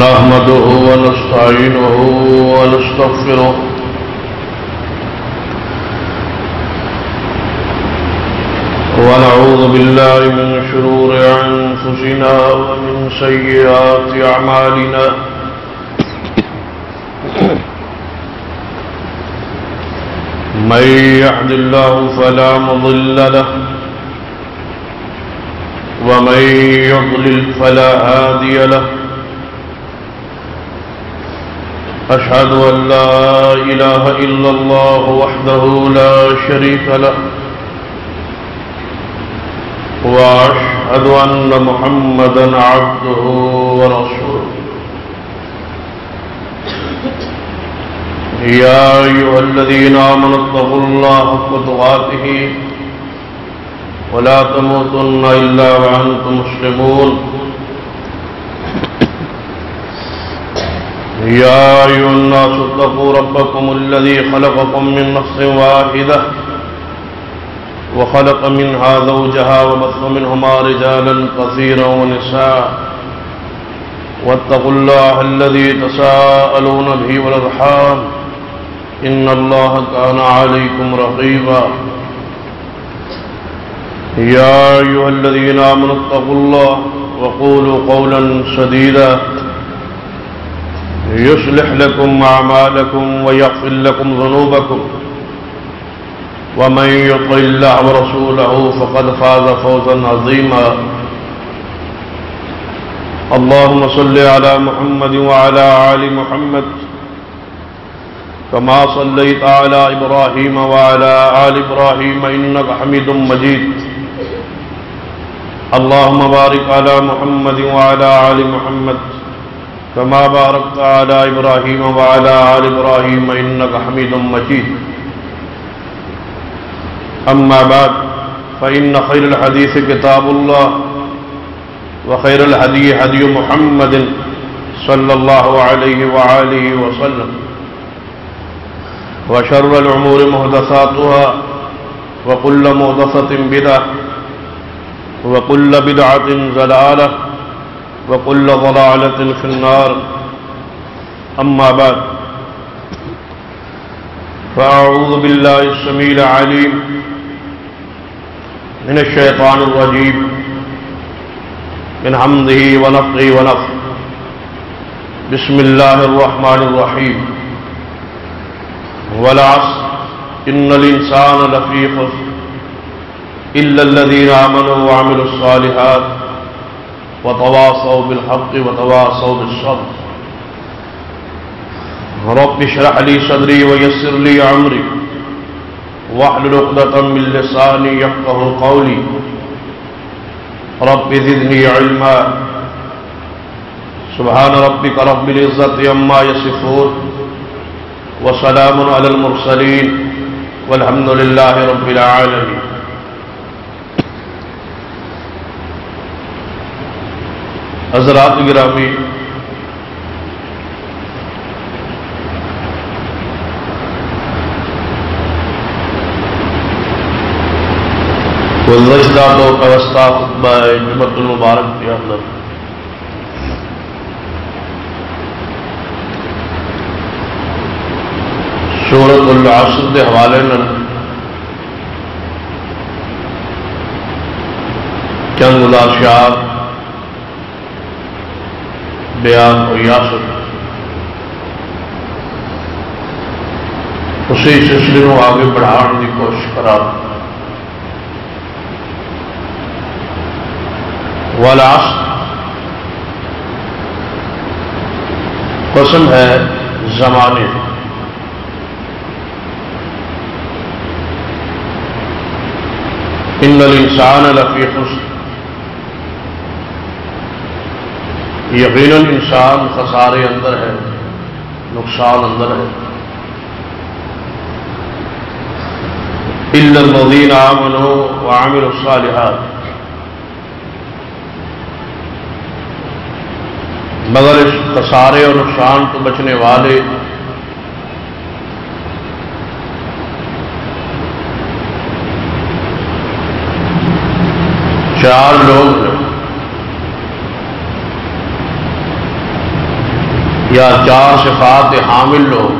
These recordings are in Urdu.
نحمده ونستعينه ونستغفره ونعوذ بالله من شرور أنفسنا ومن سيئات أعمالنا من يهد الله فلا مضل له ومن يضلل فلا هادي له أشهد أن لا إله إلا الله وحده لا شريك له وأشهد أن محمدا عبده ورسوله يا أيها الذين آمنوا اتقوا الله حق تقاته ولا تموتن إلا وأنتم مسلمون يا أيها الناس اتقوا ربكم الذي خلقكم من نفس واحدة وخلق منها زوجها وبث منهما رجالا كثيرا ونساء واتقوا الله الذي تساءلون به والأرحام إن الله كان عليكم رقيبا يا أيها الذين آمنوا اتقوا الله وقولوا قولا سديدا يصلح لكم أعمالكم ويغفر لكم ذنوبكم ومن يطع الله ورسوله فقد فاز فوزا عظيما اللهم صل على محمد وعلى آل محمد كما صليت على إبراهيم وعلى آل إبراهيم إنك حميد مجيد اللهم بارك على محمد وعلى آل محمد كما باركت على إبراهيم وعلى آل إبراهيم إنك حميد مجيد أما بعد فإن خير الحديث كتاب الله وخير الهدي هدي محمد صلى الله عليه وآله وسلم وشر الأمور محدثاتها وكل محدثة بدعة وكل بدعة ضلالة وكل ضلالة في النار أما بعد فأعوذ بالله السميع العليم من الشيطان الرجيم من حمده ونفخه ونفخه بسم الله الرحمن الرحيم والعصر إن الإنسان لفي خسر إلا الذين آمنوا وعملوا الصالحات وتواصوا بالحق وتواصوا بالصبر رب اشرح لي صدري ويسر لي أمري واحلل عقدة من لساني يفقهوا قولي رب زدني علما سبحان ربك رب العزة عما يصفون وسلام على المرسلين والحمد لله رب العالمين حضرات گرامی، گزشتہ دو پیوستہ خطبہ جمعۃ المبارک کے اندر سورۃ العصر کے حوالے نال چند مداشات بیان ہوئی آسر اسی سلسلے کو آگے بڑھانے کی کوشش کرا والعصر قسم ہے زمانے ان الانسان لفی خسر یقیناً انسان خسارے اندر ہے، نقصان اندر ہے. الا الذین آمنوا وعملوا الصالحات، مگر اس خسارے اور نقصان تو بچنے والے چار لوگ یا 4 صفات حامل لوگ،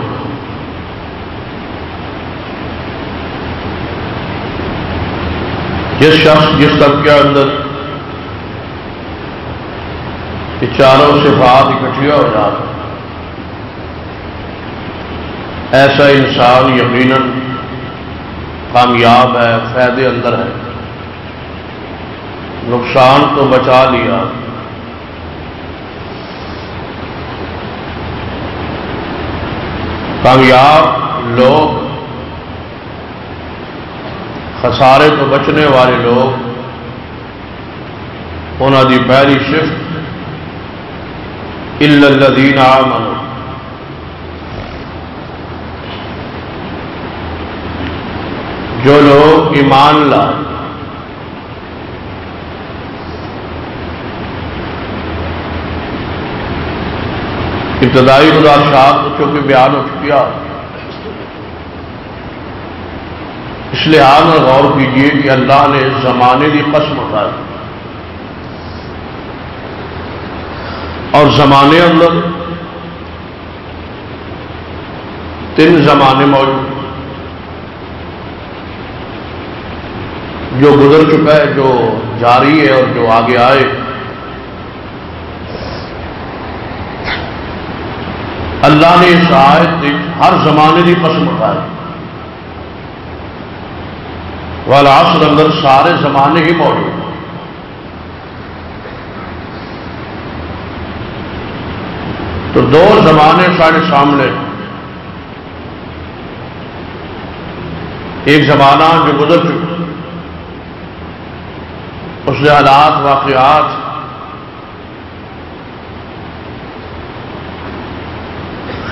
جس شخص جس طبقے کے اندر یہ چاروں صفات اکٹھیا ہو جاتا، ایسا انسان یقیناً کامیاب ہے، فائدے اندر ہے، نقصان تو بچا لیا۔ کامیاب لوگ، خسارے تو بچنے والے لوگ، انہوں کی پہلی صفت الا الذین آمنوا، جو لوگ ایمان لائے۔ ابتدائی گزارشات چونکہ بیان ہو چکا، اس لحاظ میں غور کیجیے کہ اللہ نے زمانے کی قسم اٹھائی، اور زمانے اندر 3 زمانے موجود، جو گزر چکا ہے، جو جاری ہے اور جو آگے آئے۔ اللہ نے اس آیت ہر زمانے کی قسم اٹھائی، والعصر اندر سارے زمانے ہی موجود۔ تو 2 زمانے سارے سامنے، ایک زمانہ جو گزر چکا، اس کے حالات واقعات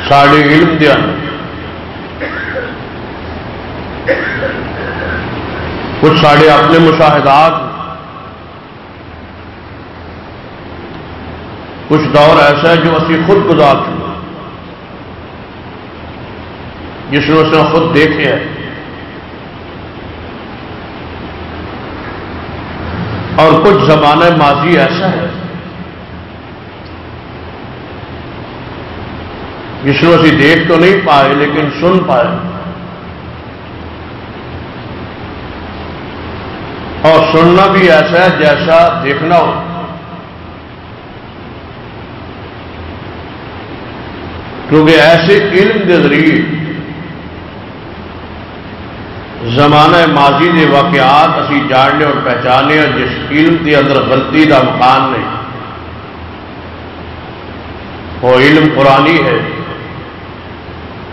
سارے علم دیا، کچھ سارے اپنے مشاہدات، کچھ دور ایسا ہے جو اسی خود گزار چکے، جس نے اس نے خود دیکھے ہے، اور کچھ زمانہ ماضی ایسا ہے جس کو اسی دیکھ تو نہیں پائے لیکن سن پائے، اور سننا بھی ایسا ہے جیسا دیکھنا ہو۔ کیونکہ ایسے علم کے ذریعے زمانہ ماضی کے واقعات اسی جاننے اور پہچانے، اور جس علم کے اندر غلطی کا مکان نہیں، وہ علم قرآنی ہے،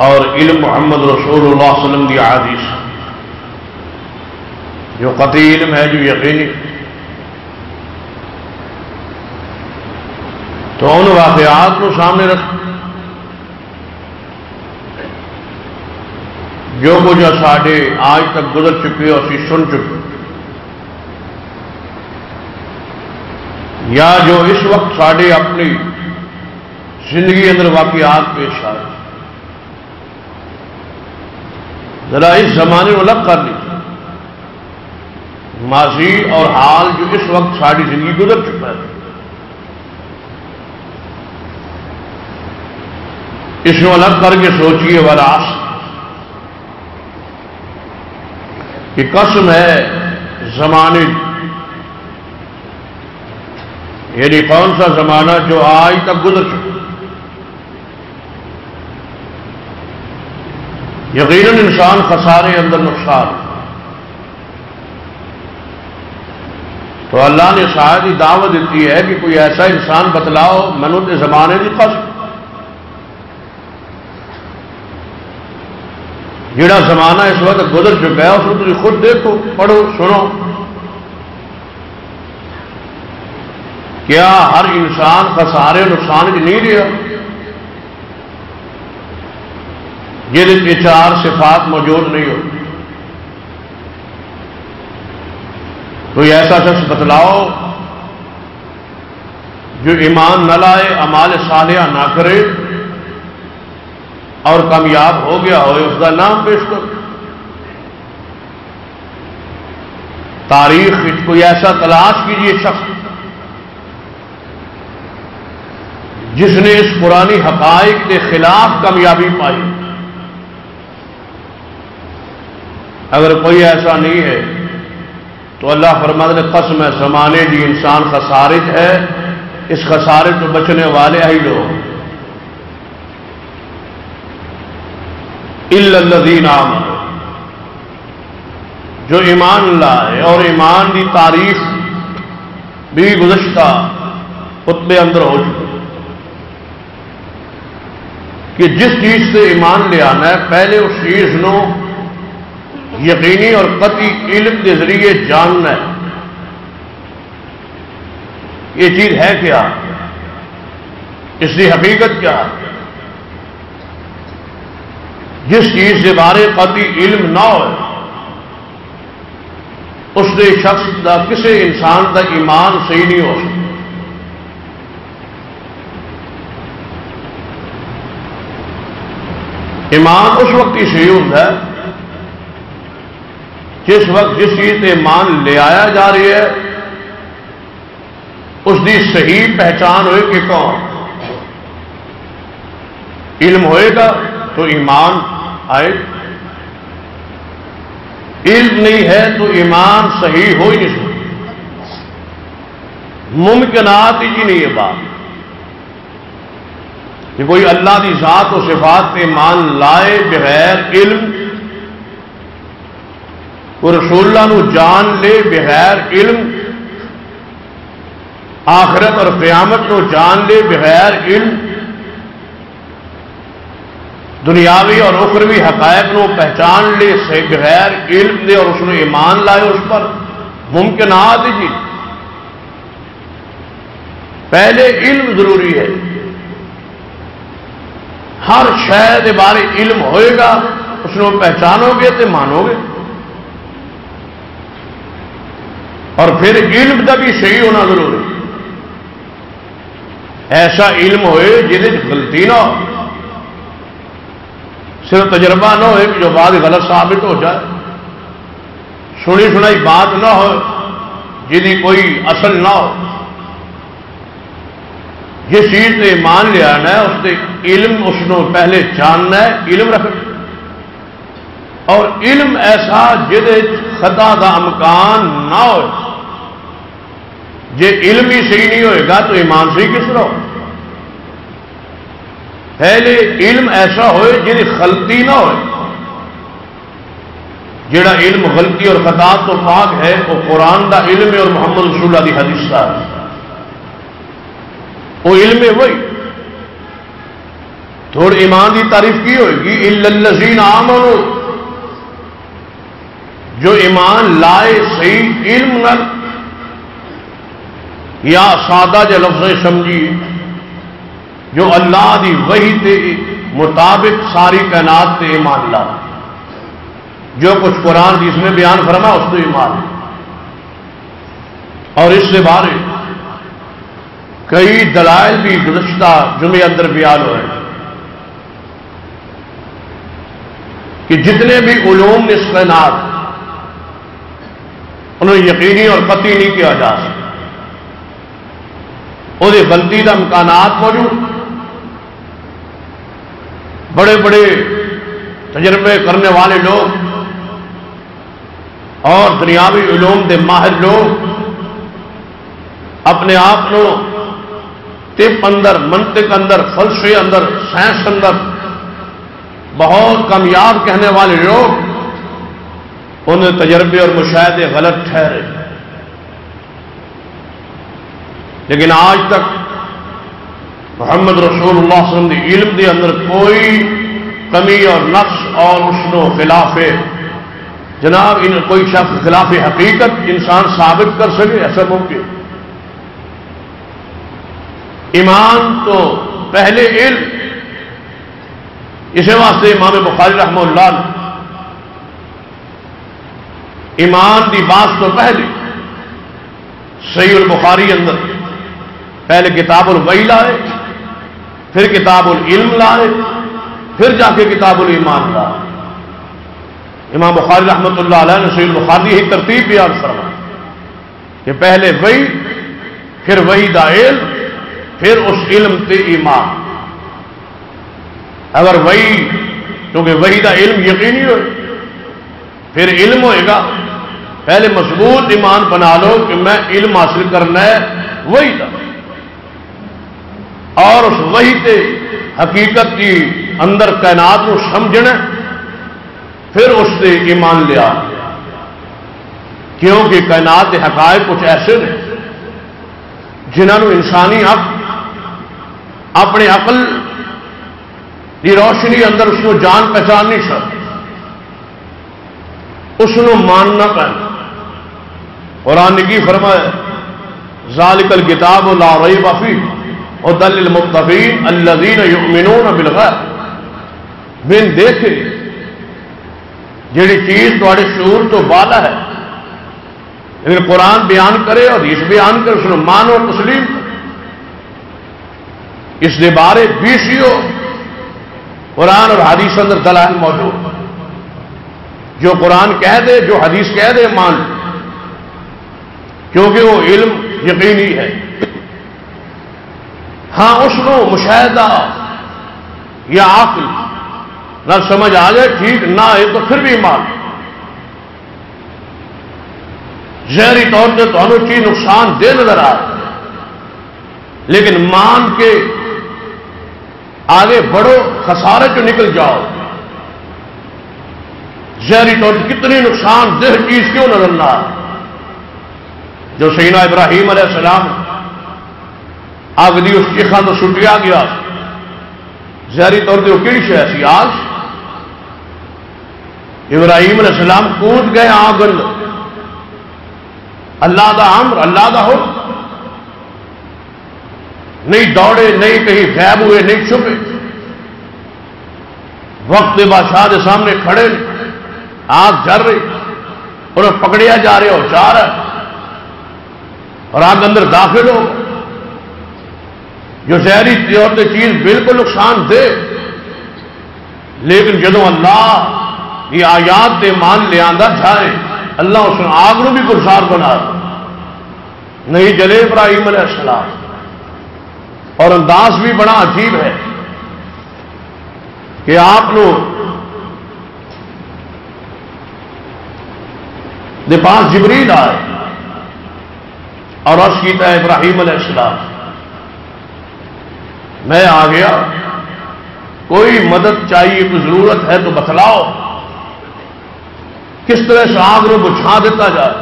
اور علم محمد رسول اللہ صلی اللہ علیہ وسلم کی احادیث، جو قطعی علم ہے، جو یقینی۔ تو ان واقعات کو سامنے رکھ، جو کچھ ساڈے آج تک گزر چکے اور اسی سن چکے، یا جو اس وقت ساڈے اپنی زندگی اندر واقعات پیش آئے، ذرا اس زمانے کو الگ کر لیجیے، ماضی اور حال جو اس وقت ساری زندگی گزر چکا ہے، اس کو الگ کر کے سوچیے، والعصر، کہ قسم ہے زمانے، یعنی کون سا زمانہ جو آج تک گزر چکا۔ یقیناً انسان خسارے اندر نقصان، تو اللہ نے شاید ہی دعوت دیتی ہے کہ کوئی ایسا انسان بتلاؤ منو کے زمانے کی قسم، جڑا زمانہ اس وقت گزر چکا ہے، اس کو تم خود دیکھو، پڑھو، سنو۔ کیا ہر انسان خسارے نقصان کی نہیں رہا؟ یہ 4 صفات موجود نہیں ہو، کوئی ایسا شخص بتلاؤ جو ایمان نہ لائے، اعمال صالحہ نہ کرے اور کامیاب ہو گیا ہو، اس کا نام پیش کرو۔ تاریخ کوئی ایسا تلاش کیجیے شخص جس نے اس قرآنی حقائق کے خلاف کامیابی پائی. اگر کوئی ایسا نہیں ہے تو اللہ فرماتے ہیں قسم ہے زمانے دی انسان خسارج ہے، اس خسارے تو بچنے والے ہی لوگ. الا الذین آمنوا، جو ایمان لائے. اور ایمان دی تعریف بھی گزشتہ خطبے اندر ہو چکی کہ جس چیز سے ایمان لے آنا ہے پہلے اس چیز نو یقینی اور قطعی علم کے ذریعے جاننا ہے. یہ چیز ہے کیا، اس کی حقیقت کیا ہے. جس چیز کے بارے قطعی علم نہ ہو اس نے شخص کا کسی انسان کا ایمان صحیح نہیں ہو سکتا. ایمان اس وقت ہی صحیح ہوتا ہے جس وقت جس چیز سے ایمان لے آیا جا رہی ہے اس کی صحیح پہچان ہوئے کہ کون. علم ہوئے گا تو ایمان آئے، علم نہیں ہے تو ایمان صحیح ہو ہی نہیں سکتا. ممکنات ہی نہیں ہے بات کہ کوئی اللہ کی ذات و صفات پہ ایمان لائے بغیر علم، وہ رسول اللہ نو جان لے بغیر علم، آخرت اور قیامت نو جان لے بغیر علم، دنیاوی اور اخروی حقائق نو پہچان لے سے بغیر علم دے اور اس نے ایمان لائے اس پر. ممکنات جی پہلے علم ضروری ہے. ہر شے کے بارے علم ہوئے گا اس نے پہچانو گے تو مانو گے. اور پھر علم کا بھی صحیح ہونا ضروری. ایسا علم ہوئے جہد غلطی نہ ہو، صرف تجربہ نہ ہوئے کہ جو بات غلط ثابت ہو جائے، سنی سنائی بات نہ ہو جی کوئی اصل نہ ہو. جس چیز سے ایمان لے آنا ہے اس سے علم اس نے پہلے جاننا ہے، علم رکھنا. اور علم ایسا جہد خطا کا امکان نہ ہو. جے علم ہی صحیح نہیں ہوئے گا تو ایمان صحیح کس طرح ہو. پہلے علم ایسا ہوئے جی غلطی نہ ہوئے. جڑا علم غلطی اور خطا تو پاک ہے وہ قرآن دا علم ہے اور محمد رسول اللہ دی حدیث دا وہ علم ہے. وہی تھوڑی ایمان کی تعریف کی ہوئے گی الا الذین آمنوا، جو ایمان لائے صحیح علم نہ یا سادہ جو لفظ سمجھی جو اللہ دی وحی کے مطابق ساری کائنات سے ایمان لا، جو کچھ قرآن جس میں بیان فرما اس سے ایمان. اور اس سے بارے کئی دلائل بھی گزشتہ جمعے اندر بیان ہوئے کہ جتنے بھی علوم اس کائنات انہیں یقینی اور قطعی نہیں کیا جا سکتا. وہ غلطی کا امکانات موجود. بڑے بڑے تجربے کرنے والے لوگ اور دنیاوی علوم کے ماہر لوگ اپنے آپ کو طب اندر، منطق اندر، فلسفے اندر، سائنس اندر بہت کامیاب کہنے والے لوگ انہیں تجربے اور مشاہدے غلط ٹھہرے. لیکن آج تک محمد رسول اللہ صلی اللہ علیہ وسلم کے علم کے اندر کوئی کمی اور نقص اور اس کو خلاف جناب ان کوئی شخص خلاف حقیقت انسان ثابت کر سکے ایسا ممکن. ایمان تو پہلے علم. اسی واسطے امام بخاری رحمہ اللہ نے ایمان کی بات تو پہلے صحیح البخاری اندر پہلے کتاب الوحی لائے، پھر کتاب العلم لائے، پھر جا کے کتاب الایمان لائے. امام بخاری رحمۃ اللہ علیہ نے صحیح البخاری ہی ترتیب بیان فرمائی کہ پہلے وحی، پھر وحی دا علم، پھر اس علم تے ایمان. اگر وہی کیونکہ وہی دا علم یقینی ہو پھر علم ہوئے گا. پہلے مضبوط ایمان بنا لو کہ میں علم حاصل کرنا ہے وہی دا اور اس وہی تے حقیقت کی اندر کائنات کو سمجھنا پھر اس سے ایمان لیا. کیونکہ کائنات کے حقائق کچھ ایسے نے جنہوں انسانی اپنے عقل کی روشنی اندر اس کو جان پہچان نہیں سکتا. اس کو ماننا پڑنا. قرآن نے کی فرمایا ذالک الکتاب لا ریب فیہ ھدی للمتقین الذین یؤمنون بالغیب. بن دیکھے جیڑی چیز تھوڑے شعور تو بالا ہے لیکن قرآن بیان کرے اور حدیث بیان کرے اس کو مانو اور تسلیم کرو. اس دے بارے بیسیو قرآن اور حدیث اندر دلائل موجود. جو قرآن کہہ دے جو حدیث کہہ دے مان لو کیونکہ وہ علم یقینی ہے. ہاں اس کو مشاہدہ یا عقل نہ سمجھ آ جائے ٹھیک نہ آئے تو پھر بھی مان. ظاہری طور سے تو انہوں چیز نقصان دہ نظر آ لیکن مان کے آگے بڑھو خسارے جو نکل جاؤ. ظاہری طور سے کتنی نقصان دہ چیز کیوں نظر نہ آ. جو سیدنا ابراہیم علیہ السلام آگ دی اس چیخاں تو سٹیا گیا ظاہری طور سے وہ کہڑی شے سی آگ. ابراہیم علیہ السلام کود گئے آگ اندر. اللہ دا امر اللہ دا حکم. نہیں دوڑے نہیں کہیں غائب ہوئے نہیں چھپے. وقت بادشاہ کے سامنے کھڑے آگ جل رہی انہیں پکڑیا جا رہے ہو جا رہا ہے اور آگ اندر داخل ہو. جو زہری طور سے چیز بالکل نقصان دے لیکن جدو اللہ یہ آیات دے مان لے آندا جائے اللہ اس نے آگ نو بھی گلزار بنا نہیں جلے ابراہیم علیہ السلام. اور انداز بھی بڑا عجیب ہے کہ آپ دے پاس جبریل آئے اور عرض کیتا ہے ابراہیم علیہ السلام میں آ گیا کوئی مدد چاہیے کوئی ضرورت ہے تو بتلاؤ کس طرح سے آگ کو بجھا دیتا جائے.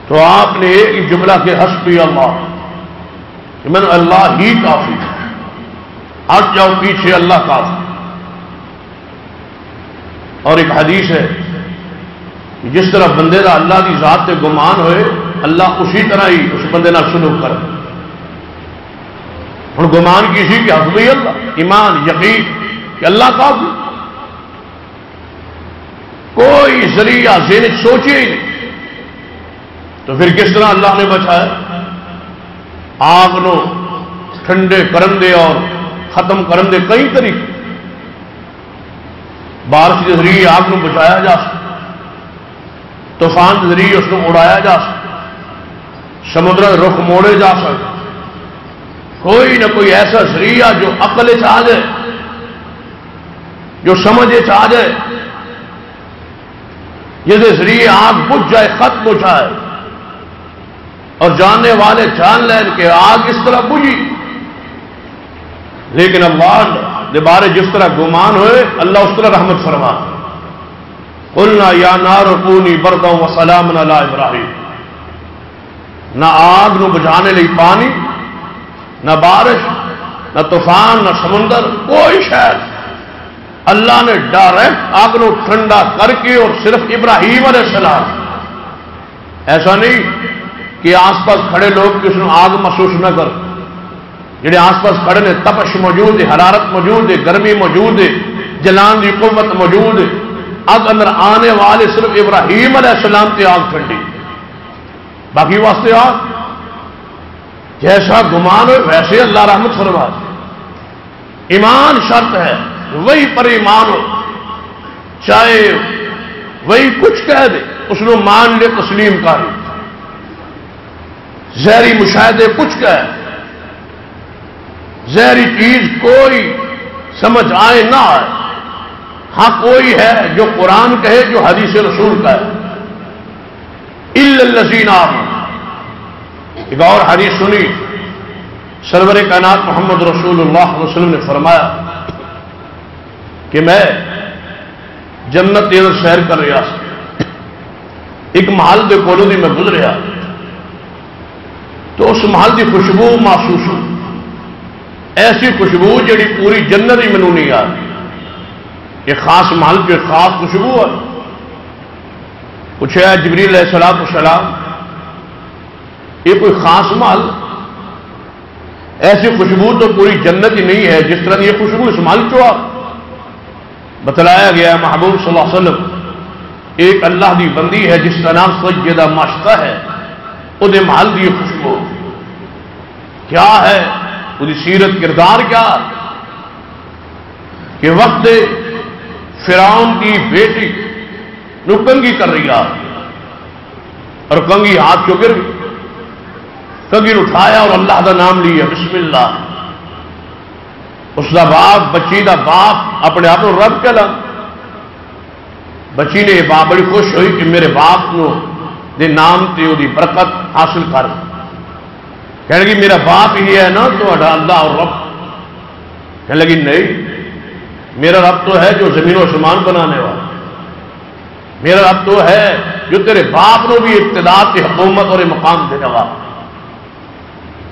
تو آپ نے ایک ہی جملہ کہ حسبی اللہ کہ میں نے اللہ ہی کافی ہٹ جاؤ پیچھے اللہ کافی. اور ایک حدیث ہے کہ جس طرح بندے کا اللہ کی ذات سے گمان ہوئے اللہ اسی طرح ہی اس بندے نہ سلوک کرے. ہوں گمان کسی کہ حسبی اللہ ایمان یقین کہ اللہ کافی. کوئی ذریعہ ذہن سوچے ہی نہیں تو پھر کس طرح اللہ نے بچایا. آگ نو ٹھنڈے کرن دے اور ختم کرن دے کئی طریقے. بارش کے ذریعے آگ نو بچایا جا سکتا طوفان کے ذریعے اس کو اڑایا جا سکتا سمندر رخ موڑے جا سکتا. کوئی نہ کوئی ایسا ذریعہ جو عقل آ جائے جو سمجھ آ جائے جس ذریعے آگ بجھ جائے ختم ہو جائے اور جاننے والے جان لیں کہ آگ اس طرح بجھی. لیکن اللہ کے بارے جس طرح گمان ہوئے اللہ اس طرح رحمت فرما. قلنا یا نار کونی بردا وسلام علی ابراہیم. نہ آگ نو بجھانے لئی پانی نہ بارش نہ طوفان نہ سمندر کوئی شاید اللہ نے ڈائریکٹ آگ نو ٹھنڈا کر کے اور صرف ابراہیم علیہ السلام. ایسا نہیں کہ آس پاس کھڑے لوگ کس نے آگ محسوس نہ کر. جڑے آس پاس کھڑے نے تپش موجود ہے حرارت موجود ہے گرمی موجود ہے جلان کی قوت موجود ہے. آگ اندر آنے والے صرف ابراہیم علیہ السلام کی آگ ٹھنڈی باقی واسطے آگ جیسا گمان ہو ویسے اللہ رحمت فرما. ایمان شرط ہے وہی پر ایمان ہو چاہے وہی کچھ کہہ دے اس کو مان لے تسلیم کر. زہری مشاہدے کچھ کہے زہری چیز کوئی سمجھ آئے نہ آئے، حق وہی ہے جو قرآن کہے، جو حدیث رسول کا ہے. الا الذین آمنوا. ایک اور حدیث سنی، سرور کائنات محمد رسول اللہ صلی اللہ علیہ وسلم نے فرمایا کہ میں جنت کے اندر سیر کر رہا، ایک محل کے کولوں دی میں گزریا تو اس محل کی خوشبو محسوس ہوئی، ایسی خوشبو جڑی پوری جنت ہی مینوں نہیں آ رہی. یہ خاص محل پہ خاص خوشبو ہے. پوچھا جبریل علیہ السلام یہ کوئی خاص محل، ایسی خوشبو تو پوری جنت ہی نہیں ہے جس طرح یہ خوشبو اس محل چو آ. بتلایا گیا محبوب صلی اللہ علیہ وسلم ایک اللہ دی بندی ہے جس کا نام سیدہ ماشطہ ہے، وہ محل دی خوشبو کیا ہے، وہ سیرت کردار کیا کہ وقت فرعون کی بیٹی نو کنگھی کر رہی ہے اور کنگھی ہاتھ چو گر گئی، کنگھی اٹھایا اور اللہ کا نام لیا، بسم اللہ. اس دا باپ، بچی دا باپ اپنے آپ کو رب کہلا. بچی نے باپ بڑی خوش ہوئی کہ میرے باپ نو دے نام تے وہ دی برکت حاصل کر. کہنے لگی میرا باپ ہی ہے نا تو اللہ اور رب. کہنے لگی نہیں، میرا رب تو ہے جو زمین و آسمان بنانے والا، میرا رب تو ہے جو تیرے باپ نو بھی اقتدار کی حکومت اور مقام دینے والا.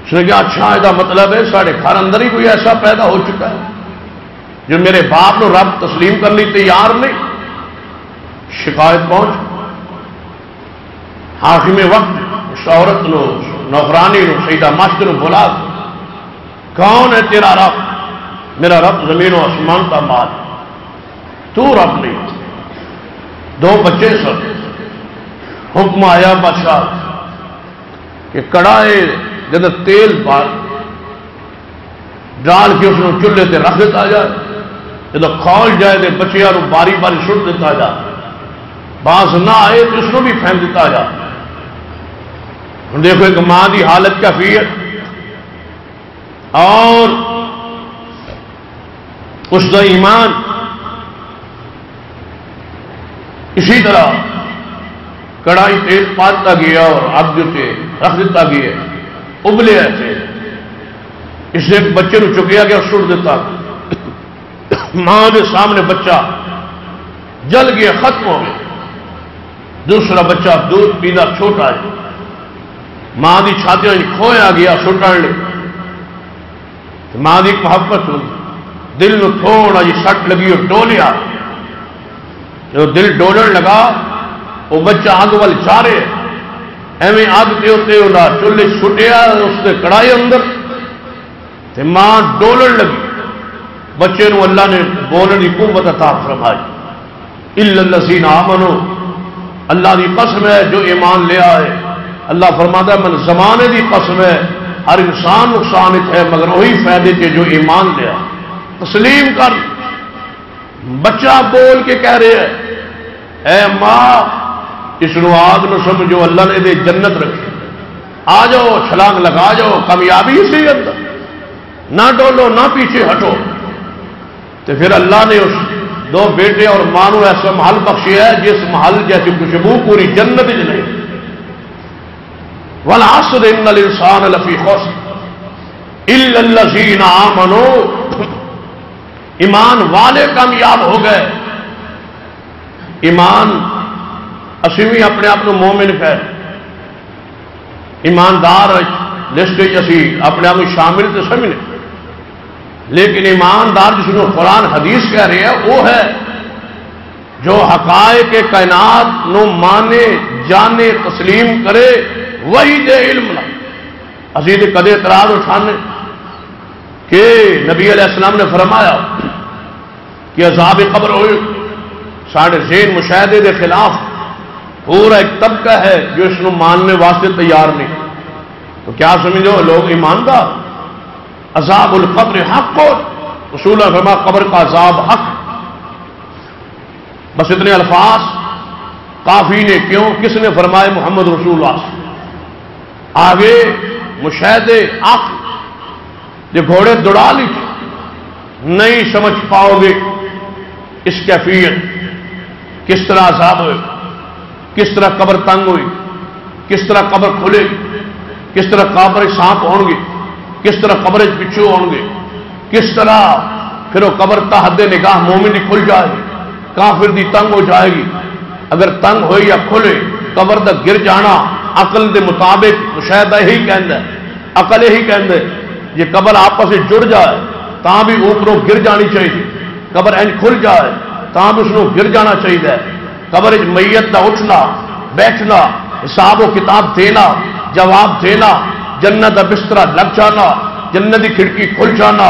اس نے کہا اچھا یہ مطلب ہے سارے گھر اندر ہی کوئی ایسا پیدا ہو چکا ہے جو میرے باپ نو رب تسلیم کرنے تیار نہیں. شکایت پہنچ حاکم وقت اس عورت نو، نوکرانی نو، سیدہ ماشطہ نو بلا، کون ہے تیرا رب؟ میرا رب زمین و آسمان کا مال، تو رب نہیں. دو بچے سب. حکم آیا بادشاہ کہ کڑاہے جب تیل ڈال کے اس نے چولہے سے رکھ دیتا جائے، جب کھول جائے تو بچیاں کو باری باری سٹ دیتا جائے، باز نہ آئے تو اس کو بھی پھینک دیتا جائے. دیکھو ایک ماں کی حالت کیفیت اور اس کا ایمان. اسی طرح کڑائی تیل پاتا گیا اور آگ دیتے رکھ دیتا گیا، ابلے ایسے. اس نے ایک بچے کو چکیا گیا سٹ دیتا، ماں کے سامنے بچہ جل گیا، ختم ہو گیا. دوسرا بچہ دودھ پینا چھوٹا ہے، ماں کی چھاتیاں کھویا گیا سٹن لے. ماں کی محبت ہوئی، دل میں تھوڑا جی سٹ لگی اور ڈولیا. جب دل ڈولن لگا وہ بچہ اگ وال چارے، ایویں اگ کے اتنے انہیں چولہے چھٹیا اس نے کڑائی اندر، تے ماں ڈولن لگی. بچے نو اللہ نے بولن کی قوت عطا فرمائی. الا الذین آمنوا، اللہ کی قسم ہے جو ایمان لے آئے. اللہ فرماتا ہے من زمانے کی قسم ہے ہر انسان نقصانت ہے مگر وہی فائدے کے جو ایمان لیا. تسلیم کر. بچہ بول کے کہہ رہے ہیں اے ماں اس نو آگ نو سمجھو اللہ نے دے جنت رکھی، آ جاؤ چھلانگ لگا جاؤ، کامیابی اسی اندر، نہ ڈولو نہ پیچھے ہٹو. تو پھر اللہ نے اس دو بیٹے اور ماں نو ایسا محل بخشیا ہے جس محل جیسی خوشبو پوری جنت ہی نہیں. والعصر ان الانسان لفی خسر الا الذین آمنوا، ایمان والے کامیاب ہو گئے. ایمان اسی بھی اپنے آپ کو مومن کہہ، ایماندار لسٹ اسی اپنے آپ کو شامل تو سمجھنے، لیکن ایماندار جس کو قرآن حدیث کہہ رہے ہیں وہ ہے جو حقائق کائنات نو مانے، جانے، تسلیم کرے، وہی دے علم نہ. عزیز کدے اعتراض اٹھانے کہ نبی علیہ السلام نے فرمایا کہ عذاب قبر ہوئے ساڑھے ذہن مشاہدے کے خلاف پورا ایک طبقہ ہے جو اس کو ماننے واسطے تیار نہیں. تو کیا سمجھو لوگ ایماندار. عذاب القبر حق کو رسول اللہ فرما قبر کا عذاب حق. بس اتنے الفاظ کافی نے کیوں، کس نے فرمائے؟ محمد رسول اللہ. آگے مشاہدے عقل جو گھوڑے دوڑا لی نہیں سمجھ پاؤ گے اس کیفیت، کس طرح عذاب ہوئے، کس طرح قبر تنگ ہوئی، کس طرح قبر کھلے، کس طرح قبر سانپ ہوں گے، کس طرح قبر پچھو ہوں گے، کس طرح پھر وہ قبر تحت نگاہ مومن کی کھل جائے گی، کافر دی تنگ ہو جائے گی۔ اگر تنگ ہوئی یا کھلے قبر دا گر جانا عقل دے مطابق تو شاید یہی کہندا ہے، عقل یہی کہندا ہے یہ قبر آپس میں جڑ جائے تاں بھی اوپروں گر جانی چاہیے، قبر انج کھل جائے تاں بھی اس کو گر جانا چاہیے۔ قبر میت دا اٹھنا بیٹھنا، حساب و کتاب دینا، جواب دینا، جنت دا بستر لگ جانا، جنت دی کھڑکی کھل جانا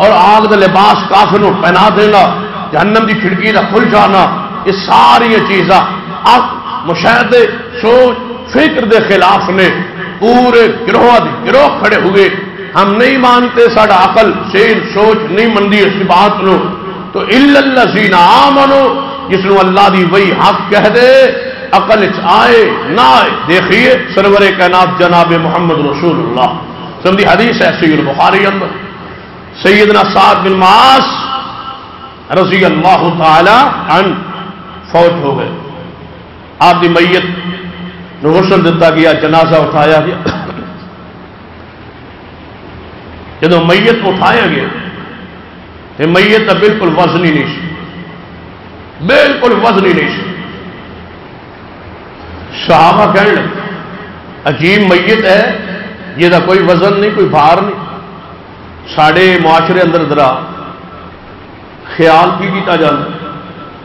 اور آگ دا لباس کافر نو پہنا دینا، جہنم دی کھڑکی دا کھل جانا، یہ ساری چیزاں اب مشاہدے سوچ فکر دے خلاف نے پورے گروہ کھڑے ہوئے۔ ہم نہیں مانتے، ساڈا عقل سیر سوچ نہیں منتی اس بات نو، تو الا الذین آمنوا جس نو اللہ دی وہی حق کہہ دے عقل آئے نہ آئے۔ دیکھیے سرور کائنات جناب محمد رسول اللہ سمجھی حدیث ہے صحیح البخاری اندر، سیدنا سعد بن معاذ رضی اللہ تعالی عنہ فوت ہو گئے، آپ کی میت نو غسل دیتا گیا، جنازہ اٹھایا گیا۔ جب میت اٹھایا گیا تو میت بالکل وزن ہی نہیں سی، بالکل وزن ہی نہیں سی۔ صحابہ کہنے لگے عجیب میت ہے، یہ دا کوئی وزن نہیں، کوئی بھار نہیں۔ ساڑے معاشرے اندر ذرا خیال کی کیتا جاتا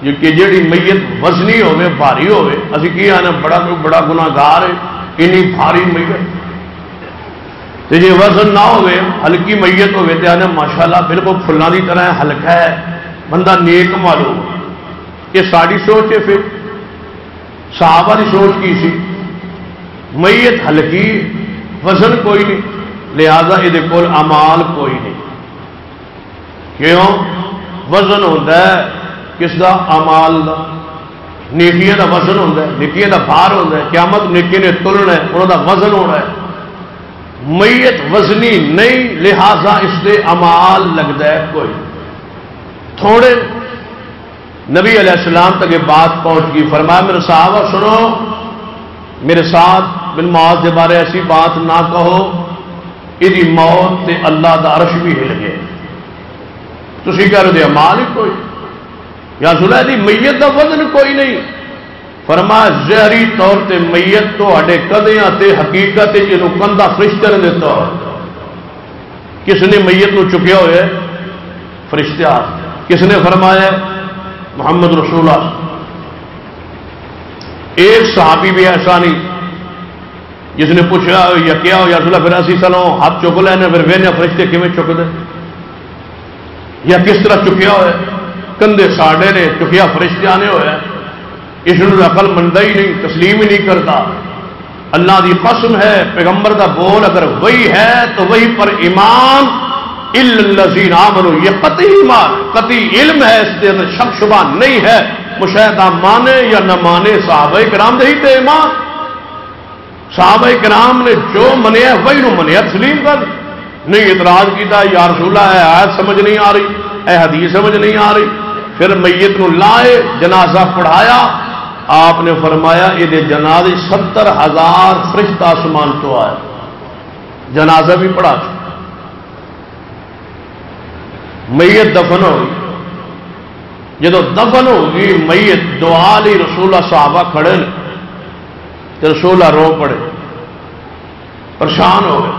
یہ کہ جیڑی میت وزنی ہوئے بھاری ہوئے اسی کی آنے بڑا گناہگار ہے انہی بھاری میت، تو جی وزن نہ ہوئے ہلکی میت ہوئے تو آنے ماشاءاللہ بالکل پھلاں دی طرح ہلکا ہے، بندہ نیک معلوم۔ یہ ساری سوچ ہے۔ پھر صحابہ کی سوچ کی سی میت ہلکی وزن کوئی نہیں، لہذا یہ کول اعمال کوئی نہیں۔ کیوں؟ وزن ہوتا ہے کس دا؟ اعمال دا۔ نیکیاں دا وزن ہوتا ہے، نیکیاں دا بھار ہوتا ہے، قیامت نیکی نے تلنا ہے، انہوں دا وزن ہونا ہے۔ میت وزنی نہیں، لہذا اس دے اعمال لگتا ہے کوئی تھوڑے۔ نبی علیہ السلام تک یہ بات پہنچ گئی، فرمایا میرے صحابہ سنو، میرے ساتھ بن معاذ کے بارے ایسی بات نہ کہو، یہ موت تے اللہ دا عرش بھی ہل گئے، تسی کہہ رہے اعمال ہی کوئی، یا سنا دی میت دا وزن کوئی نہیں۔ فرمایا ظاہری طور تے میت تو ہڈے کدیاں تے حقیقت جنوں کندھا فرشتے نے دیتا ہو۔ کس نے میت نو چکیا ہوئے؟ فرشتے۔ کس نے فرمایا؟ محمد رسول اللہ۔ ایک صحابی بھی ایسا نہیں جس نے پوچھا یا کیا ہو یا رسول اللہ پھر اسی چلو ہاتھ چک لینے پھر وہنے فرشتے کیویں چک دے، یا کس طرح چکیا ہوئے؟ کندھے ساڑے نے چکیا فرشتے آنے ہوئے، اس نے عقل مندا ہی نہیں، تسلیم ہی نہیں کرتا۔ اللہ دی قسم ہے، پیغمبر دا بول اگر وہی ہے تو وہی پر ایمان، الا الذین آمنوا، یہ قطعی ایمان قطعی علم ہے، اس کے اندر شک شبہ نہیں ہے، مشاہدہ مانے یا نہ مانے صحابہ کرام دے ہی تے ایمان۔ صحابہ کرام نے جو منیا وہی نو منیا، تسلیم کر نہیں اعتراض کیتا یا رسول اللہ آیت سمجھ نہیں آ رہی، اے حدیث سمجھ نہیں آ رہی۔ پھر میت نو لائے، جنازہ پڑھایا، آپ نے فرمایا یہ جنازے 70,000 فرشتہ آسمان تو آئے، جنازہ بھی پڑھا۔ میت دفن ہوگی، جدو دفن ہوگی میت دعا لی رسول اللہ صحابہ کھڑے تو رسول اللہ رو پڑے، پریشان ہو گئے۔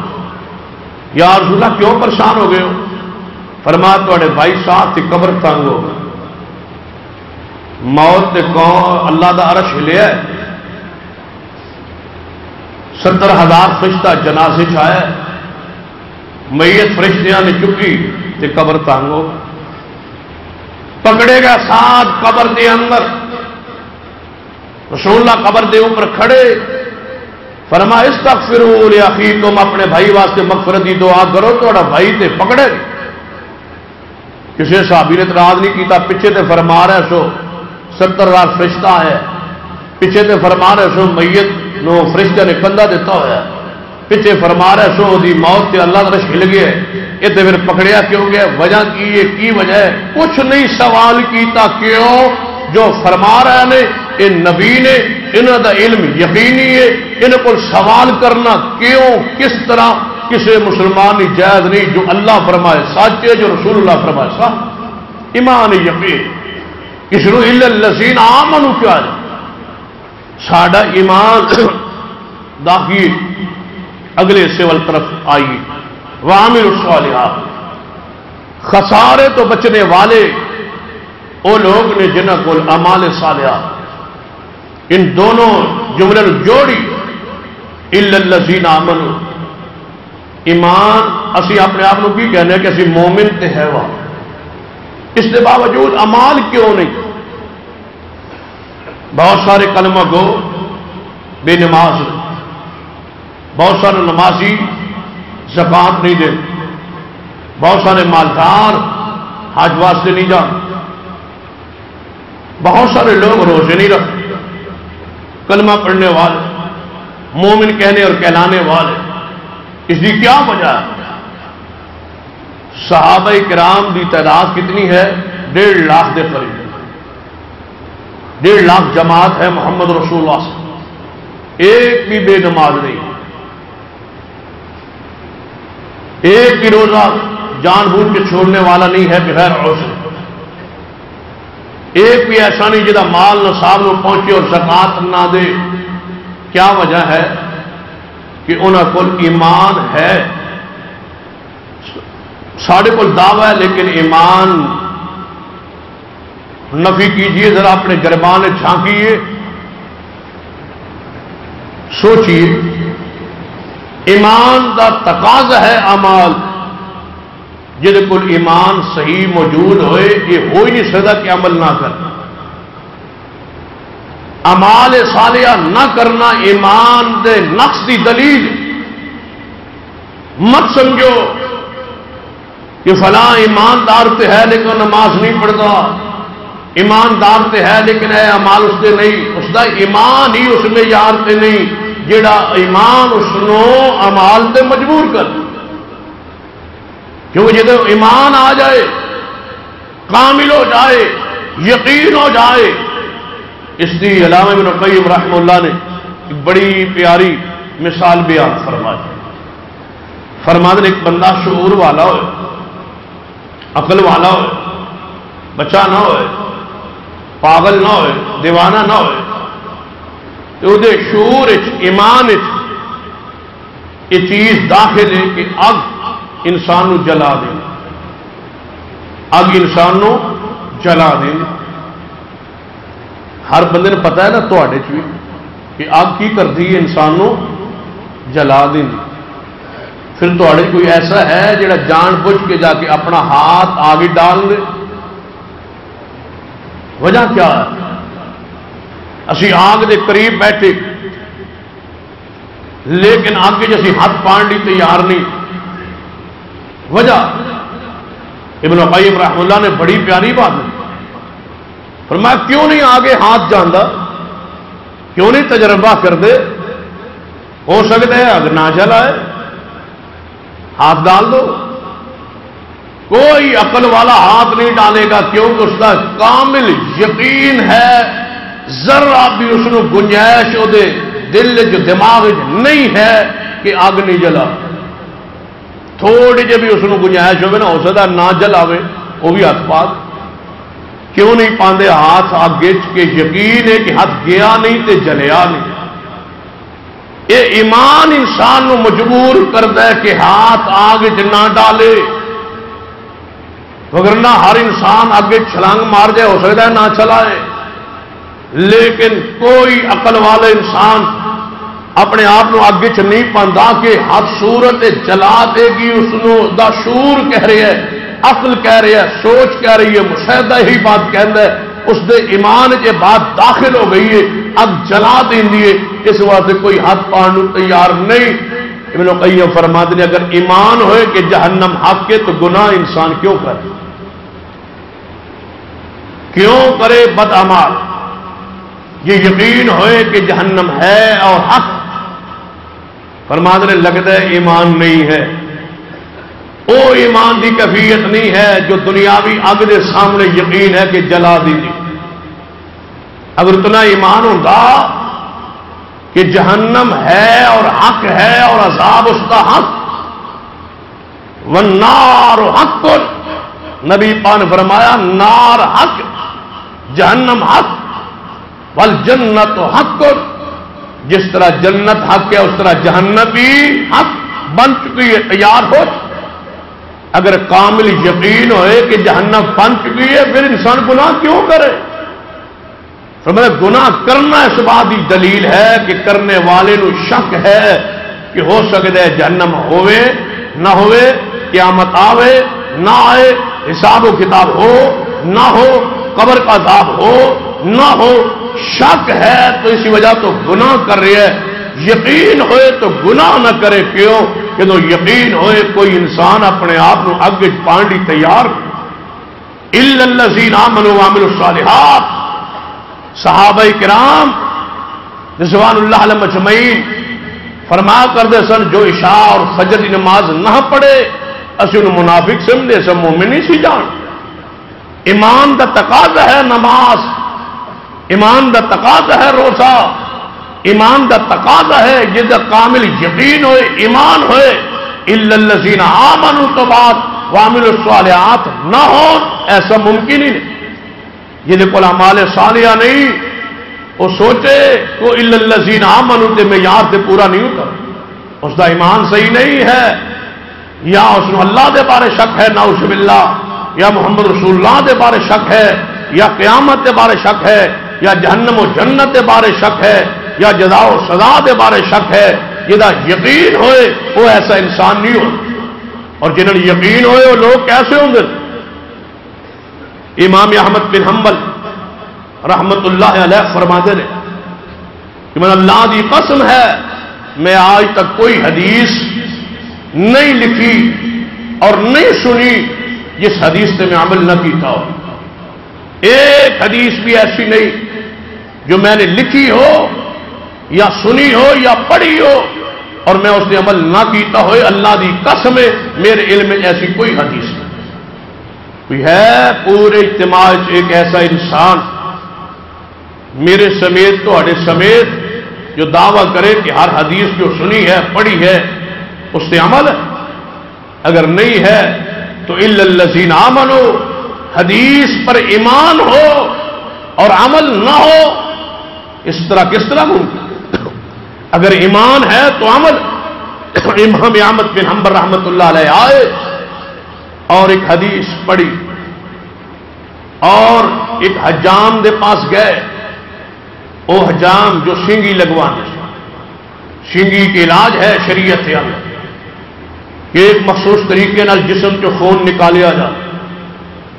یا رسول اللہ کیوں پریشان ہو گئے ہو؟ فرمایا تھوڑے بھائی صاحب کی قبر تنگ ہو گئی، موت تے کون اللہ دا عرش ہلیا ہے، 70,000 فرشتہ جنازے چاہے، میت فرشتیاں نے چکی تے قبر تنگ ہو، پکڑے گا ساتھ قبر دے اندر، رسول اللہ قبر دے اوپر کھڑے، فرمایا استغفروا لاخیکم، اپنے بھائی واسطے مغفرت دی دعا کرو، تھوڑا بھائی تے پکڑے۔ کسی صحابی نے اعتراض نہیں کیتا، پیچھے تے فرما رہے سو 70,000 فرشتہ ہے، پیچھے تے فرما رہے سو میت نو فرشتہ نے کندھا دیتا ہوا ہے، پیچھے فرما رہا ہے سو دی موت سے اللہ تعالی ہل گیا یہ تو پھر پکڑیا کیوں گیا وجہ کی وجہ ہے کچھ نہیں سوال کیتا کیوں جو فرما رہا نے یہ نبی نے انہوں دا علم یقینی ہے انہوں کو سوال کرنا کیوں کس طرح کسی مسلمان کی جائز نہیں جو اللہ فرمائے سچ ہے جو رسول اللہ فرمائے سچ ایمان یقین کس نو الا الذین آمنوا کیا ہے ساڈا ایمان داخل اگلے سول طرف آئی وعامل الصالحات خسارے تو بچنے والے وہ لوگ نے جنہوں کو اعمال صالحات ان دونوں جملے جوڑی الا الذین آمنوا ایمان اسی اپنے آپ کو کی کہنے کہ اسی مومن تے ہے وہ اس کے باوجود اعمال کیوں نہیں بہت سارے کلمہ گو بے نماز بہت سارے نمازی زکات نہیں دے بہت سارے مالدار حج واسطے نہیں جاتے بہت سارے لوگ روزے نہیں رکھتے کلمہ پڑھنے والے مومن کہنے اور کہلانے والے اس کی کیا وجہ ہے صحابہ کرام کی تعداد کتنی ہے 1.5 لاکھ کے قریب 1.5 لاکھ جماعت ہے محمد رسول اللہ صلی اللہ علیہ وسلم ایک بھی بے نماز نہیں ایک بھی روزہ جان بوجھ کے چھوڑنے والا نہیں ہے بغیر عذر ایک بھی ایسا نہیں جہاں مال نصاب میں پہنچے اور زکات نہ دے کیا وجہ ہے کہ انہوں کو ایمان ہے ساڑھے کو دعویٰ ہے لیکن ایمان نفی کیجئے ذرا اپنے گربان جھانکیے سوچئے ایمان دا تقاضا ہے اعمال جہد کو ایمان صحیح موجود ہوئے یہ ہو ہی نہیں سکتا کہ عمل نہ کرنا اعمال صالحہ نہ کرنا ایمان دے نقص دی دلیل مت سمجھو کہ فلاں ایماندار تے ہے لیکن نماز نہیں پڑھتا ایماندار تے ہے لیکن اے اعمال اس دے نہیں اس دا ایمان ہی اس میں یار تے نہیں جڑا ایمان اس نو اعمال تے مجبور کر کیونکہ جب ایمان آ جائے کامل ہو جائے یقین ہو جائے اس دی علامہ ابن القیم رحمہ اللہ نے ایک بڑی پیاری مثال بیان فرماتے ہیں ایک بندہ شعور والا ہوئے عقل والا ہوئے بچہ نہ ہوئے پاگل نہ ہوئے دیوانہ نہ ہوئے تو وہ شعور ایمان یہ چیز داخل ہے کہ اگ انسان نو جلا دے اگ انسان نو جلا دے ہر بندے نے پتا ہے نا تھوڑے چ بھی کہ اگ کی کرتی ہے انسان نو جلا دیں پھر تھوڑے کوئی ایسا ہے جڑا جان بوجھ کے جا کے اپنا ہاتھ آگے ڈال دے وجہ کیا ہے اسی آگ دے قریب بیٹھے لیکن آگے جیسی ہاتھ پان لی تیار نہیں وجہ ابن القیم رحمہ اللہ نے بڑی پیاری بات ہے فرمایا کیوں نہیں آگے ہاتھ جاندہ کیوں نہیں تجربہ کر دے ہو سکتا ہے اگر نہ جلائے ہاتھ ڈال دو کوئی عقل والا ہاتھ نہیں ڈالے گا کیونکہ اس کا کامل یقین ہے ذرا بھی اس کو گنجائش وہ دل جو دماغ نہیں ہے کہ آگ نہیں جلا تھوڑی جی بھی اس کو گنجائش ہوگی نا ہو سکتا نہ جلاوے وہ بھی ہاتھ پا کیوں نہیں پاندے ہاتھ آگے کے یقین ہے کہ ہاتھ گیا نہیں تے جلیا نہیں یہ ایمان انسان کو مجبور کرتا ہے کہ ہاتھ آگ نہ ڈالے وگرنہ ہر انسان آگے چھلانگ مار جائے ہو سکتا ہے نہ چلائے لیکن کوئی عقل والا انسان اپنے آپ کو آگے چ نہیں پاندا کہ ہر صورت جلا دے گی اس دا شعور کہہ رہے ہے عقل کہہ رہی ہے سوچ کہہ رہی ہے مشاہدہ ہی بات کہہ ہے اس دے ایمان کے بات داخل ہو گئی ہے اب جلا دیں ہے اس واسطے کوئی ہاتھ پاڑنے تیار نہیں ابن القیم فرماتے ہیں اگر ایمان ہوئے کہ جہنم حق کے تو گناہ انسان کیوں کرے کیوں کرے بد اعمال یہ یقین ہوئے کہ جہنم ہے اور حق فرماتے ہیں لگتا ہے ایمان نہیں ہے، وہ ایمان کی کیفیت نہیں ہے جو دنیاوی اگ کے سامنے یقین ہے کہ جلا دی دی۔ اگر اتنا ایمان ہوتا کہ جہنم ہے اور حق ہے اور عذاب اس کا حق، والنار حق، نبی پاک نے فرمایا نار حق، جہنم حق، والجنت حق، جس طرح جنت حق ہے اس طرح جہنم بھی حق بن چکی ہے، تیار ہو چکی۔ اگر کامل یقین ہوئے کہ جہنم بن چکی ہے پھر انسان گناہ کیوں کرے؟ فرمایا گناہ کرنا اس بات کی دلیل ہے کہ کرنے والے نو شک ہے کہ ہو سکتا ہے جہنم ہوئے نہ ہوئے، قیامت آوے نہ آئے، حساب و کتاب ہو نہ ہو، قبر کا عذاب ہو نہ ہو، شک ہے تو اسی وجہ تو گناہ کر رہی ہے۔ یقین ہوئے تو گناہ نہ کرے، کیوں کہ تو یقین ہوئے کوئی انسان اپنے آپ کو اگ پانڈی تیار، الا الذین آمنوا وعملوا الصالحات۔ صحابہ کرام رضوان اللہ علیہم اجمعین فرمایا کرتے سن جو عشاء اور فجر کی نماز نہ پڑھے اسی انہوں منافق سمجھے، سب مومن نہیں سی جان۔ ایمان دا تقاضا ہے نماز، ایمان دا تقاضا ہے روزہ، ایمان دا تقاضا ہے جس کا کامل یقین ہوئے، ایمان ہوئے، الا الذین آمنوا تو بعد وعملوا الصالحات نہ ہو، ایسا ممکن ہی نہیں۔ جن کو اعمال صالحہ نہیں وہ سوچے تو الا الذین آمنوا تے معیار سے پورا نہیں ہوتا، اس کا ایمان صحیح نہیں ہے، یا اس نے اللہ دے بارے شک ہے نعوذ باللہ، یا محمد رسول اللہ دے بارے شک ہے، یا قیامت دے بارے شک ہے، یا جہنم و جنت دے بارے شک ہے، یا جزا و سزا دے بارے شک ہے۔ جہاں یقین ہوئے وہ ایسا انسان نہیں ہو، اور جنہوں نے یقین ہوئے وہ لوگ کیسے ہوں گے؟ امام احمد بن حنبل رحمت اللہ علیہ فرماتے ہیں کہ میں اللہ کی قسم ہے میں آج تک کوئی حدیث نہیں لکھی اور نہیں سنی جس حدیث سے میں عمل نہ کیتا ہو۔ ایک حدیث بھی ایسی نہیں جو میں نے لکھی ہو یا سنی ہو یا پڑھی ہو اور میں اس نے عمل نہ کیتا ہوئے، اللہ کی قسم ہے میرے علم میں ایسی کوئی حدیث نہیں۔ کوئی ہے پورے اجتماع ایک ایسا انسان میرے سمیت تہاڈے سمیت جو دعویٰ کرے کہ ہر حدیث جو سنی ہے پڑھی ہے اس سے عمل ہے؟ اگر نہیں ہے تو الا الذین آمنوا، حدیث پر ایمان ہو اور عمل نہ ہو، اس طرح کس طرح ممکن؟ اگر ایمان ہے تو عمل۔ امام احمد بن حنبل رحمت اللہ علیہ آئے اور ایک حدیث پڑھی اور ایک حجام دے پاس گئے، وہ حجام جو سینگی لگوانے، سینگی کے علاج ہے شریعت اللہ کہ ایک مخصوص طریقے نال جسم چ خون نکالیا جا،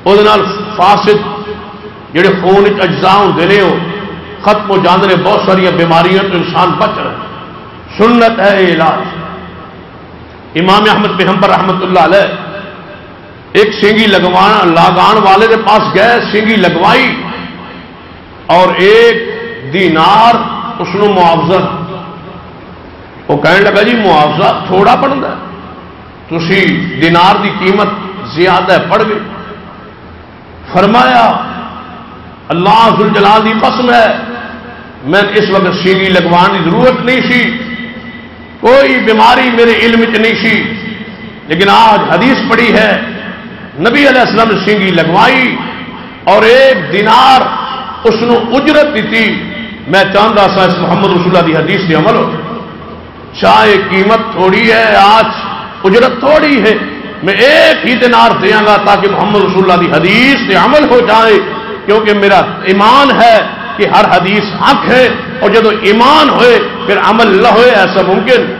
وہ فاسد جڑے خون اجزاء ہوندے نے وہ ختم ہو جاندے نے، بہت ساری بیماریاں تو انسان بچ رہا ہے، سنت ہے یہ علاج۔ امام احمد بن حنبل رحمت اللہ علیہ ایک سینگی لگان والے کے پاس گئے، سینگی لگوائی اور ایک دینار اس نے معاوضہ، وہ کہنے لگا جی معاوضہ تھوڑا بنتا ہے، تسی دینار دی قیمت زیادہ پڑ گئی۔ فرمایا اللہ ذوالجلال دی قسم ہے میں اس وقت سینگی لگوان کی ضرورت نہیں سی، کوئی بیماری میرے علم چ نہیں سی، لیکن آج حدیث پڑھی ہے نبی علیہ السلام نے سینگی لگوائی اور ایک دینار اس نے اجرت دیتی، میں چاہتا سا اس محمد رسول اللہ کی حدیث سے عمل ہو، چاہے قیمت تھوڑی ہے آج اجرت تھوڑی ہے، میں ایک ہی دینار دیا گا تاکہ محمد رسول اللہ کی حدیث سے عمل ہو جائے، کیونکہ میرا ایمان ہے کہ ہر حدیث حق ہے، اور جب ایمان ہوئے پھر عمل نہ ہوئے ایسا ممکن؟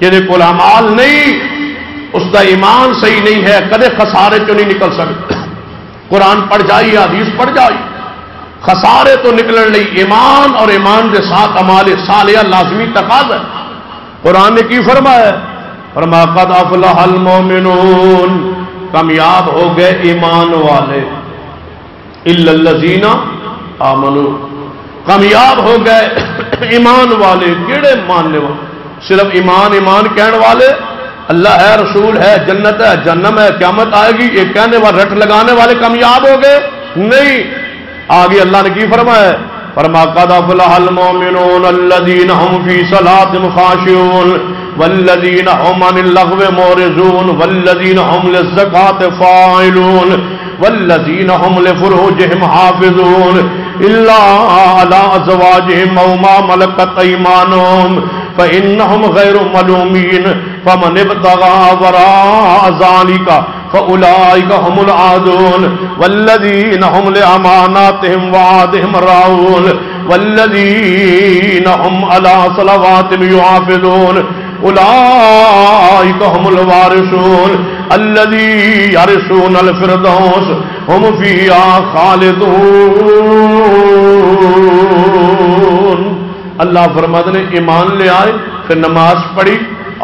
جہاں کو اعمال نہیں اس کا ایمان صحیح نہیں ہے کدے خسارے تو نہیں نکل سکتے۔ قرآن پڑھ جائیے حدیث پڑھ جائیے، خسارے تو نکلن لئی ایمان اور ایمان کے ساتھ اعمال صالحہ لازمی تقاضا ہے۔ قرآن نے کی فرمایا؟ فرمایا قد افلح المؤمنون، کامیاب ہو گئے ایمان والے، الا الذین آمنوا، کامیاب ہو گئے ایمان والے، کیڑے ماننے والے؟ صرف ایمان ایمان کہنے والے، اللہ ہے، رسول ہے، جنت ہے، جہنم ہے، قیامت آئے گی، یہ کہنے والے رٹ لگانے والے کامیاب ہو گئے؟ نہیں. آگے اللہ نے کی فرمایا؟ فرما قد افلح المؤمنون الذين هم في صلاتهم خاشعون والذين هم عن اللغو معرضون والذين هم للزكاة فاعلون والذين هم لفروجهم حافظون إلا على أزواجهم أو ما ملكت أيمانهم فإنهم غير ملومين فمن ابتغى وراء ذلك فأولئك هم العادون والذين هم لأماناتهم وعهدهم راعون والذين هم على صلواتهم يحافظون أولئك هم الوارثون الذين يرثون الفردوس هم فيها خالدون. اللہ فرماتے ہیں ایمان لے آئے، پھر نماز پڑھی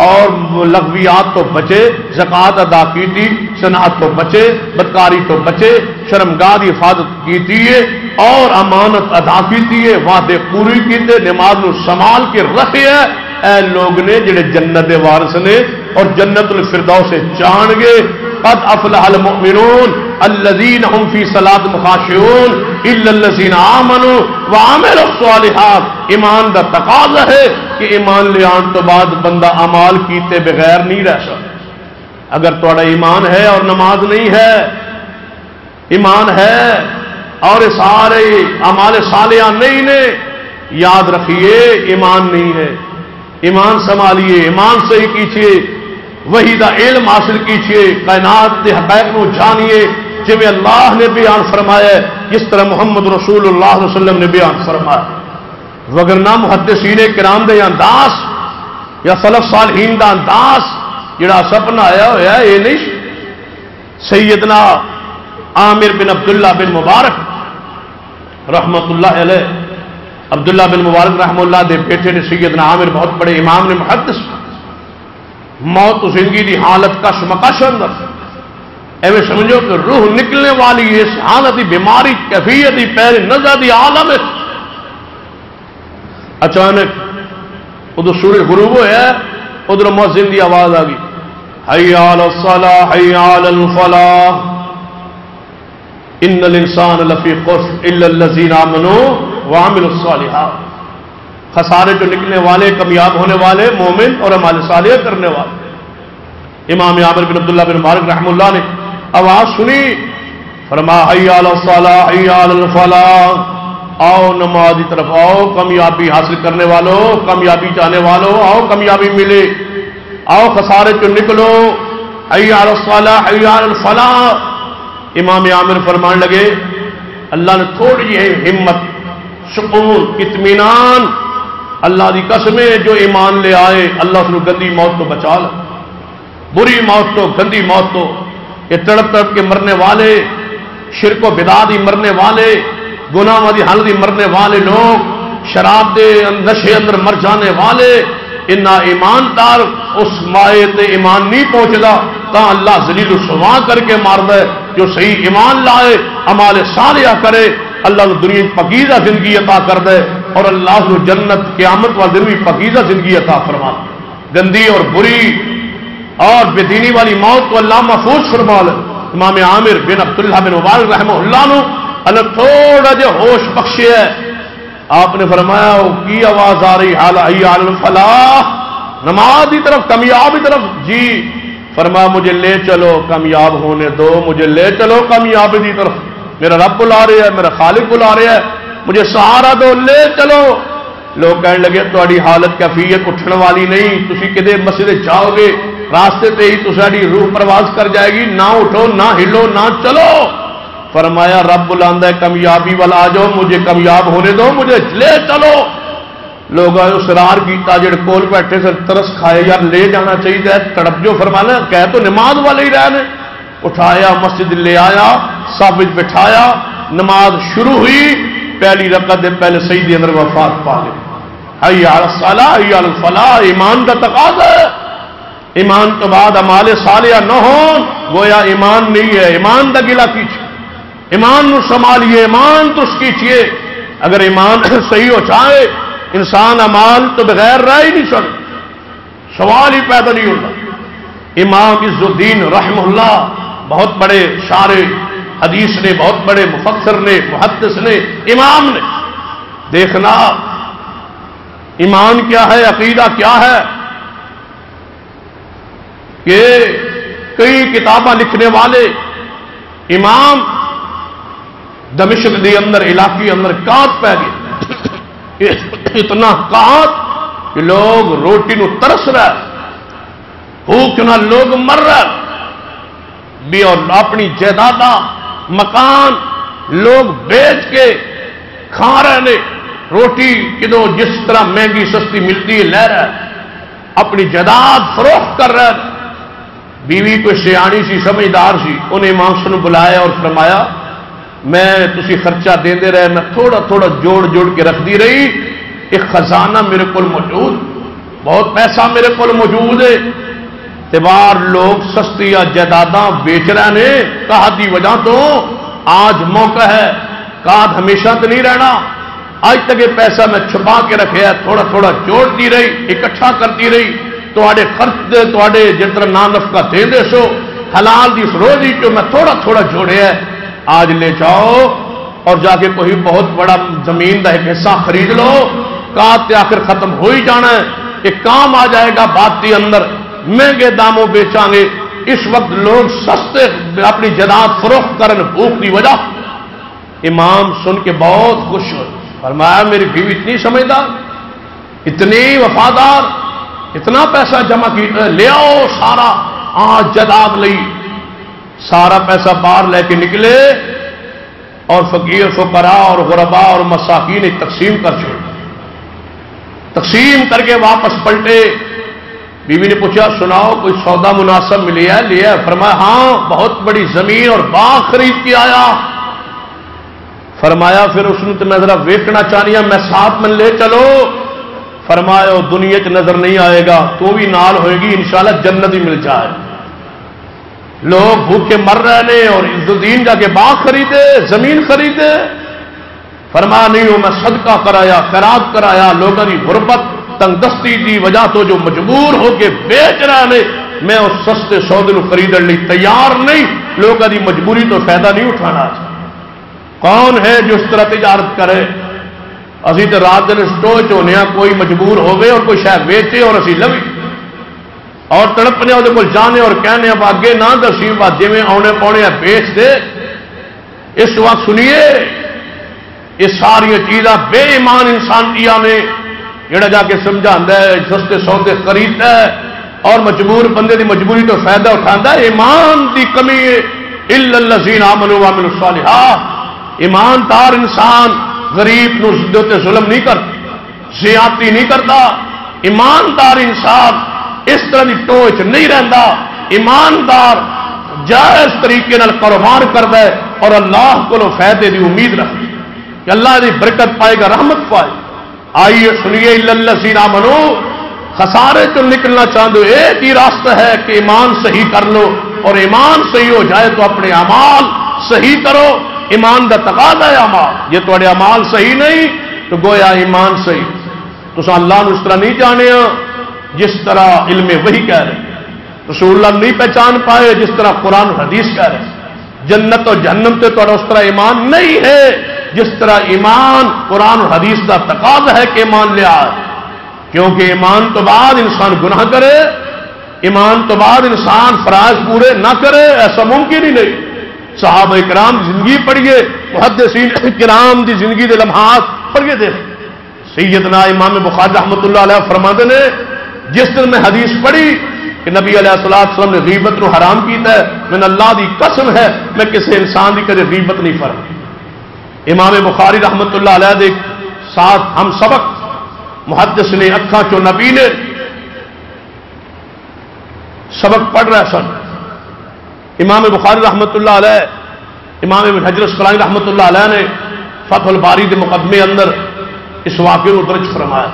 اور لغویات تو بچے، زکوٰۃ ادا کی تھی، صنعت تو بچے، بدکاری تو بچے، شرمگاہ کی حفاظت کی تھی اور امانت ادا کی تھی، وعدے پوری کیتے، نماز نو سنبھال کے رکھے ہے. اے لوگ نے جڑے جنت دے وارث نے اور جنت الفردوس سے جان گے. قد افلح المؤمنون الذين هم في صلاتهم خاشعون الا الذين آمنوا وعملوا الصالحات. ایمان دا تقاضا ہے کہ ایمان لے آن تو بعد بندہ اعمال کیتے بغیر نہیں رہ سکتا. اگر تھوڑا ایمان ہے اور نماز نہیں ہے، ایمان ہے اور سارے اعمال صالحہ نہیں نے، یاد رکھیے ایمان نہیں ہے. ایمان سنبھالیے، ایمان صحیح کیجیے، وحی دا علم حاصل کیجیے، کائنات کے حقائق کو جانیے جی اللہ نے بیان فرمایا ہے، جس طرح محمد رسول اللہ صلی اللہ علیہ وسلم نے بیان فرمایا. وگرنہ محدثین کرام دے انداز یا سلف صالحین دا انداز جڑا سپنا آیا ہوا ہے، یہ نہیں. سیدنا عامر بن عبداللہ بن مبارک رحمت اللہ علیہ، عبداللہ بن مبارک رحمہ اللہ دے بیٹے نے سیدنا عامر بہت بڑے امام نے، محدث، موت و زندگی دی حالت کا شمکش اندر ایویں سمجھو کہ روح نکلنے والی اس حالت دی بیماری کیفیت دی پہلے نظر دی عالم ہے. اچانک ادھر سورج غروب ہوا ہے، ادھر مؤذن دی آواز آ گئی، حی علی الصلاح حی علی الفلاح ان الانسان لفی خسر الا الذین آمنوا وعملوا الصالحات. خسارے جو نکلنے والے، کامیاب ہونے والے مومن اور اعمال صالح کرنے والے. امام عامر بن عبداللہ بن مبارک رحمہ اللہ نے آواز سنی، فرمایا حی علی الصلاح حی علی الفلاح، آؤ نماز کی طرف آؤ، کامیابی حاصل کرنے والوں، کامیابی چاہنے والوں، آؤ کامیابی ملے، آؤ خسارے چ نکلو، حی علی الصلاح حی علی الفلاح. امام عامر فرمان لگے اللہ نے تھوڑی جی ہمت، سکون، اطمینان، اللہ دی قسم ہے جو ایمان لے آئے اللہ اس کو گندی موت تو بچا لے، بری موت تو، گندی موت تو. یہ تڑپ تڑپ کے مرنے والے، شرک و بدعت دی مرنے والے، گناہ دی حل دی مرنے والے لوگ، شراب دے نشے اندر مر جانے والے، انہاں ایماندار اس مائے تے ایمان نہیں پہنچدا تا اللہ ذلیل و سوا کر کے ماردا ہے. جو صحیح ایمان لائے، اعمال صالحہ کرے، اللہ کو دنیا پاکیزہ زندگی عطا کر دے اور اللہ کو جنت قیامت والے دن بھی پاکیزہ زندگی عطا فرما. گندی اور بری اور بے دینی والی موت کو اللہ محفوظ فرما لے. امام عامر بن عبداللہ بن مبارک رحمہ اللہ نے اللہ تھوڑا جو ہوش بخشے ہے. آپ نے فرمایا کی آواز آ رہی حی علی الفلاح، نماز کی طرف، کامیابی طرف. جی. فرمایا مجھے لے چلو، کامیاب ہونے دو، مجھے لے چلو کامیابی کی طرف. میرا رب بلا رہا ہے، میرا خالق بلا رہا ہے، مجھے سہارا دو، لے چلو. لوگ کہنے لگے تہاڈی حالت کیفیت اٹھنے والی نہیں، تسی کدے مسجد جاؤ گے راستے تے ہی تساڈی روح پرواز کر جائے گی، نہ اٹھو، نہ ہلو، نہ چلو. فرمایا رب بلاندا ہے کامیابی والا، آ جاؤ، مجھے کامیاب ہونے دو، مجھے لے چلو. لوگ اصرار کیتا، جڑے کول بیٹھے سے ترس کھائے یار لے جانا چاہیے، تڑپ جو. فرمانا کہہ تو نماز والے ہی رہنے. اٹھایا، مسجد لے آیا، صف وچ بٹھایا، نماز شروع ہوئی، پہلی رکعت دے پہلے سجدے اندر وفات پا گئے. حی علی الصلاح حی علی الفلاح. ایمان دا تقاضا ہے. ایمان تو بعد اعمال صالحہ نہ ہون گویا ایمان نہیں ہے. ایمان دا گلا کیجیے، ایمان نو سنبھالیے، ایمان تو اس کیجیے. اگر ایمان صحیح ہو جائے انسان اعمال تو بغیر رہ ہی نہیں سکتا. سوال ہی پیدا نہیں ہوتا۔ امام عز الدین رحمہ اللہ بہت بڑے شارع حدیث نے، بہت بڑے مفسر نے، محدث نے، امام نے، دیکھنا ایمان کیا ہے، عقیدہ کیا ہے، کہ کئی کتاباں لکھنے والے امام دمشق کے اندر علاقے اندر کانٹ پہ گئے، اتنا کانٹ کہ لوگ روٹی نو ترس رہے، بھوک نہ لوگ مر رہے بھی، اور اپنی جائیداداں مکان لوگ بیچ کے کھا رہے نے، روٹی کدو جس طرح مہنگی سستی ملتی ہے لے رہے، اپنی جائیداد فروخت کر رہے۔ بیوی کوئی سیانی سی سمجھدار سی، انہیں امام سے بلایا اور فرمایا میں تسی خرچہ دیندے رہے، میں تھوڑا تھوڑا جوڑ جوڑ کے رکھ دی رہی، ایک خزانہ میرے کو موجود، بہت پیسہ میرے کو موجود ہے، تبار لوگ سستی یا جائیداداں بیچ رہے نے، کہا دی وجہ تو آج موقع ہے، کہا ہمیشہ تو نہیں رہنا، آج تک یہ پیسہ میں چھپا کے رکھے ہے، تھوڑا تھوڑا جوڑ دی رہی، اکٹھا کرتی رہی، تواڈے خرچ دے، تواڈے جس طرح نانفقہ دے دے سو حلال دی روزی جو میں تھوڑا تھوڑا جوڑے ہے، آج لے جاؤ اور جا کے کوئی بہت بڑا زمین کا ایک حصہ خرید لو، کہتے آخر ختم ہو ہی جانا ہے، ایک کام آ جائے گا بات کے اندر، مہنگے داموں بیچاں گے۔ اس وقت لوگ سستے اپنی جائیداد فروخت کرن بھوک کی وجہ۔ امام سن کے بہت خوش ہوئے، فرمایا میری بیوی اتنی سمجھدار، اتنی وفادار، اتنا پیسہ جمع کی، لے آؤ سارا، آج جائیداد لئی، سارا پیسہ باہر لے کے نکلے اور فقیر فقراء اور غرباء اور مساکین تقسیم کر چھوڑ، تقسیم کر کے واپس پلٹے۔ بیوی نے پوچھا سناؤ کوئی سودا مناسب ملی ہے؟ لیا؟ فرمایا ہاں بہت بڑی زمین اور باغ خرید کے آیا۔ فرمایا پھر اس نے تو میں ذرا ویکھنا چاہنی ہے، میں ساتھ میں لے چلو۔ فرمایا دنیا چ نظر نہیں آئے گا، تو بھی نال ہوئے گی انشاءاللہ جنت ہی مل جائے۔ لوگ بھوکے مر رہے نے اور عز الدین جا کے باغ خریدے، زمین خریدے۔ فرمایا نہیں ہو، میں صدقہ کرایا، خیرات کرایا، لوگوں کی غربت تنگ دستی دی وجہ تو جو مجبور ہو کے بیچ رہے نے، میں اس سستے سودے کو خریدنے لی تیار نہیں، لوگوں کی مجبوری تو فائدہ نہیں اٹھانا۔ کون ہے جو اس طرح تجارت کرے؟ اسی تو رات دن سٹوچ ہونے، کوئی مجبور ہوئے اور کوئی شاید بیچے اور اسی لوی اور تڑپنے وہ کو جانے اور کہنے اب آگے نہ دسی بات جی میں آنے پونے بیچ دے۔ اس وقت سنیے یہ ساری چیزاں بے ایمان انسان دیا نے جڑا جا کے سمجھا ہے، سستے سودے خریدتا ہے اور مجبور بندے دی مجبوری تو فائدہ اٹھاتا ہے، ایمان دی کمی ہے۔ الا الذین آمنوا وعملوا الصالحات، ایماندار انسان غریب نو ظلم نہیں کرتا، زیادتی نہیں کرتا، ایماندار انسان اس طرح کی ٹوچ نہیں رہتا، ایماندار جائز طریقے نال کاروبار کرتا ہے اور اللہ کو فائدے کی امید رکھتا کہ اللہ کی برکت پائے گا، رحمت پائے۔ آئیے سنیے الا الذین آمنوا، خسارے تو نکلنا چاہتے ہو ایک ہی راستہ ہے کہ ایمان صحیح کر لو، اور ایمان صحیح ہو جائے تو اپنے اعمال صحیح کرو، ایمان کا تقاضا ہے اعمال، یہ تھوڑے اعمال صحیح نہیں تو گویا ایمان صحیح۔ تو اللہ نے اس طرح نہیں جانے جس طرح علم وہی کہہ رہے، رسول اللہ نہیں پہچان پائے جس طرح قرآن و حدیث کہہ رہے، جنت اور جہنم سے تھوڑا اس طرح ایمان نہیں ہے جس طرح ایمان قرآن و حدیث کا تقاضا ہے کہ ایمان لے آئے، کیونکہ ایمان تو بعد انسان گناہ کرے، ایمان تو بعد انسان فرائض پورے نہ کرے، ایسا ممکن ہی نہیں۔ صحابہ کرام کی زندگی پڑھیے، محدثین کرام کی زندگی کے لمحات پڑھیے، دیکھ سیدنا امام بخاری رحمۃ اللہ علیہ فرماتے ہیں جس دن میں حدیث پڑھی کہ نبی علیہ الصلوۃ والسلام نے غیبت کو حرام کیتا ہے، میں اللہ کی قسم ہے میں کسی انسان کی کدے غیبت نہیں فرم۔ امام بخاری رحمۃ اللہ علیہ دے ساتھ ہم سبق محدث نے اکھاں چو نبی نے سبق پڑھ رہے سن۔ امام بخاری رحمۃ اللہ علیہ، امام ابن حجر اسقلانی رحمۃ اللہ علیہ نے فتح الباری کے مقدمے اندر اس واقعے کو درج فرمایا۔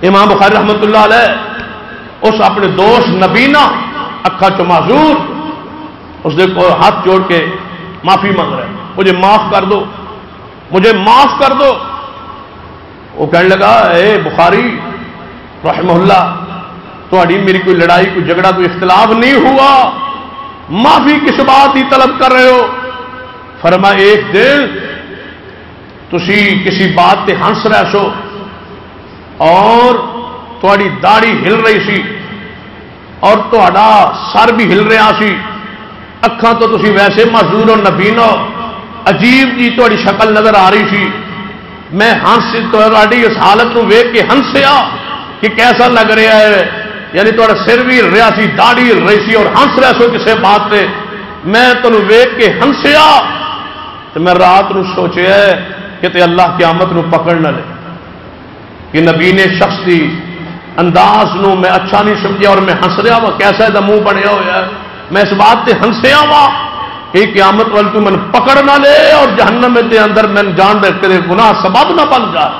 امام بخاری رحمۃ اللہ علیہ اس اپنے دوست نبینا اکھا چو معذور اس نے کو ہاتھ جوڑ کے معافی مانگ رہے، مجھے معاف کر دو، مجھے معاف کر دو۔ وہ کہنے لگا اے بخاری رحمہ اللہ، تھوڑی میری کوئی لڑائی کوئی جھگڑا کوئی اختلاف نہیں ہوا، معافی کس بات کی طلب کر رہے ہو؟ فرمایا ایک دن تسی کسی بات تے ہنس رہے سو اور تھوڑی داڑھی ہل رہی سی اور تھوڑا سر بھی ہل رہا سی، اکھاں تو تسی ویسے معذور اور نبین ہو، عجیب جی تھوڑی شکل نظر آ رہی سی، میں ہنس تھوڑی اس حالت کو ویکھ کے ہنسیا کہ کیسا لگ رہا ہے، یعنی تھوڑا سر بھی ہل رہا سی، داڑھی ہل رہی سی اور ہنس رہے سو کسی بات سے، میں تمہیں ویکھ کے ہنسیا تو میں رات نو سوچیا ہے کہ تے اللہ قیامت نو پکڑ نہ لے کہ نبی نے شخص دی انداز نو میں اچھا نہیں سمجھا اور میں ہنس رہا وا، کیسا ہے منہ بنیا ہوا ہے، میں اس بات سے ہنسیا وا کہ قیامت وال تو میں پکڑ نہ لے اور جہنم کے اندر میں جان دے تیرے گناہ سبب نہ بن جائے۔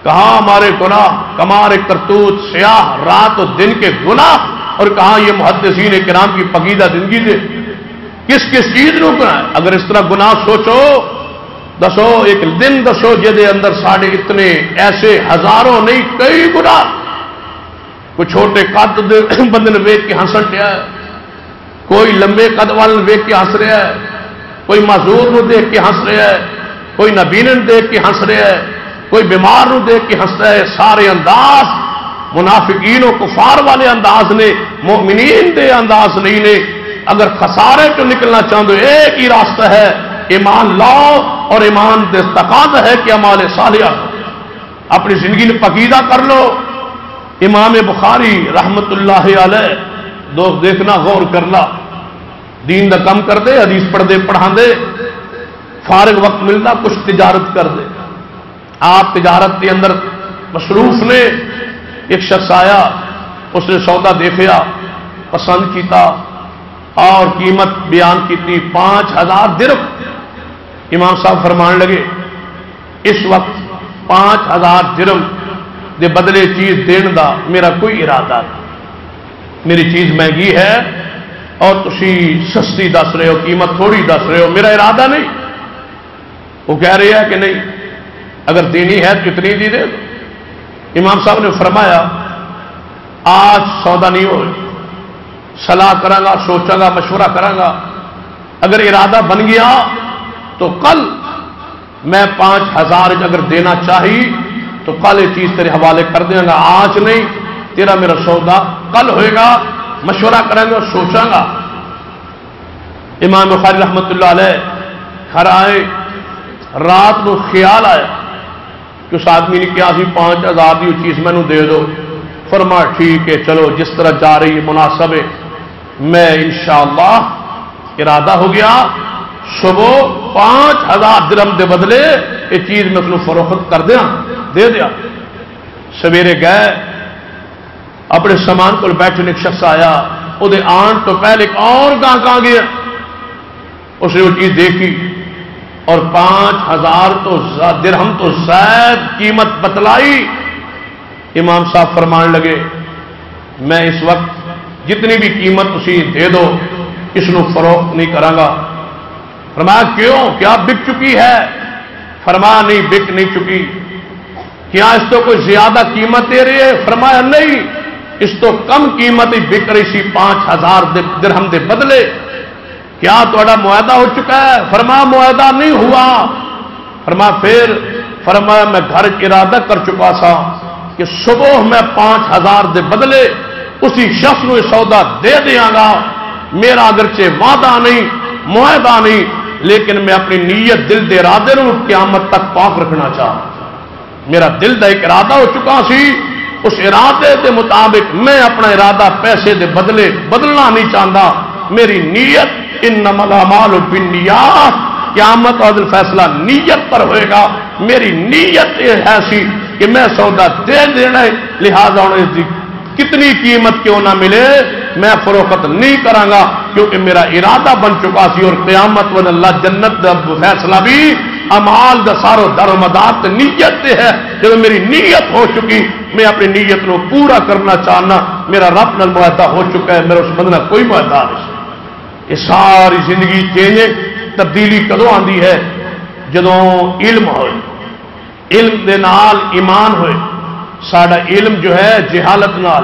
کہاں ہمارے گناہ، ہمارے کرتوت سیاہ رات و دن کے گناہ، اور کہاں یہ محدثین کرام کی پقیدہ زندگی دے کس کس چیز نو گناہ۔ اگر اس طرح گناہ سوچو دسو ایک دن دسو جہدے اندر ساڑھے اتنے ایسے ہزاروں نہیں کئی گناہ، کوئی چھوٹے قد بندے نے ویکھ کے ہنسن ڈیا ہے، کوئی لمبے قد والے ویکھ کے ہنس رہا ہے، کوئی معذور نو دیکھ کے ہنس رہا ہے، کوئی نبینن دیکھ کے ہنس رہا ہے، کوئی بیمار نو دیکھ کے ہنس رہا ہے۔ سارے انداز منافقین و کفار والے انداز نے، مومنین دے انداز نہیں نے۔ اگر خسارے چ نکلنا چاہتے ایک ہی راستہ ہے، ایمان لاؤ، اور ایمان دے تقاضا ہے کہ اعمال صالحہ اپنی زندگی میں پقیدہ کر لو۔ امام بخاری رحمت اللہ علیہ دوست دیکھنا غور کرنا، دین دا کم کر دے، حدیث پڑھ دے پڑھا دے، فارغ وقت ملتا کچھ تجارت کر دے۔ آپ تجارت کے اندر مصروف نے، ایک شخص آیا، اس نے سودا دیکھا، پسند کیتا اور قیمت بیان کی تھی 5000 درہم۔ امام صاحب فرمان لگے اس وقت 5000 درہم دے بدلے چیز دین دا میرا کوئی ارادہ نہیں، میری چیز مہنگی ہے اور تسی سستی دس رہے ہو، قیمت تھوڑی دس رہے ہو، میرا ارادہ نہیں۔ وہ کہہ رہے ہیں کہ نہیں اگر دینی ہے تو اتنی دی دے۔ امام صاحب نے فرمایا آج سودا نہیں ہو، صلاح کراں گا، سوچاں گا، مشورہ کراں گا، اگر ارادہ بن گیا تو کل میں 5000 اگر دینا چاہی تو کل یہ چیز تیرے حوالے کر دیں گا، آج نہیں، تیرا میرا سودا کل ہوئے گا، مشورہ کریں گا، سوچاں گا۔ امام بخاری رحمت اللہ علیہ گھر آئے، رات کو خیال آیا کہ اس آدمی نے کیا سی 5000 کی چیز مینوں دے دو۔ فرما ٹھیک ہے چلو جس طرح جا رہی ہے مناسب ہے، میں انشاءاللہ ارادہ ہو گیا صبح 5000 درہم دے بدلے یہ چیز میں اس کو فروخت کر دیا دے دیا۔ سویرے گئے اپنے سامان کو بیٹھے ایک شخص آیا، وہ آن تو پہلے ایک اور کہاں گیا، اس نے وہ چیز دیکھی اور 5000 تو درہم تو زائد قیمت بتلائی۔ امام صاحب فرمان لگے میں اس وقت جتنی بھی قیمت اسی دے دو اس کو فروخت نہیں کراں گا۔ فرمایا کیوں، کیا بک چکی ہے؟ فرمایا نہیں بک نہیں چکی۔ کیا اس تو کوئی زیادہ قیمت دے رہی ہے؟ فرمایا نہیں، اس تو کم قیمت ہی بک رہی سی 5000 درہم دے بدلے۔ کیا تھوڑا معاہدہ ہو چکا ہے؟ فرمایا معاہدہ نہیں ہوا۔ فرمایا پھر؟ فرمایا میں گھر ارادہ کر چکا تھا کہ صبح میں 5000 دے بدلے اسی شخص کو سودا دے دیا گا، میرا اگرچہ وعدہ نہیں معاہدہ نہیں، لیکن میں اپنی نیت دل دے ارادے نو قیامت تک پاک رکھنا چاہ، میرا دل دا ایک ارادہ ہو چکا سی، اس ارادے کے مطابق میں اپنا ارادہ پیسے دے بدلے بدلنا نہیں چاہتا، میری نیت انما الاعمال بالنیات، قیامت اور فیصلہ نیت پر ہوئے گا، میری نیت یہ ہے سی کہ میں سودا دے دینا ہے، لہذا انہیں کتنی قیمت کیوں نہ ملے میں فروخت نہیں کراں گا، کیونکہ میرا ارادہ بن چکا سی، اور قیامت و اللہ جنت دا فیصلہ بھی اعمال دا سارو در و مدار تے نیت تے ہے۔ جب میری نیت ہو چکی میں اپنی نیت کو پورا کرنا چاہنا، میرا رب نال معاہدہ ہو چکا ہے، میرا اس بندہ کوئی معاہدہ نہیں۔ یہ ساری زندگی چینج تبدیلی کدوں آندی ہے؟ جدوں علم ہوئے، علم دے نال ایمان ہوئے۔ ساڈا علم جو ہے جہالت نال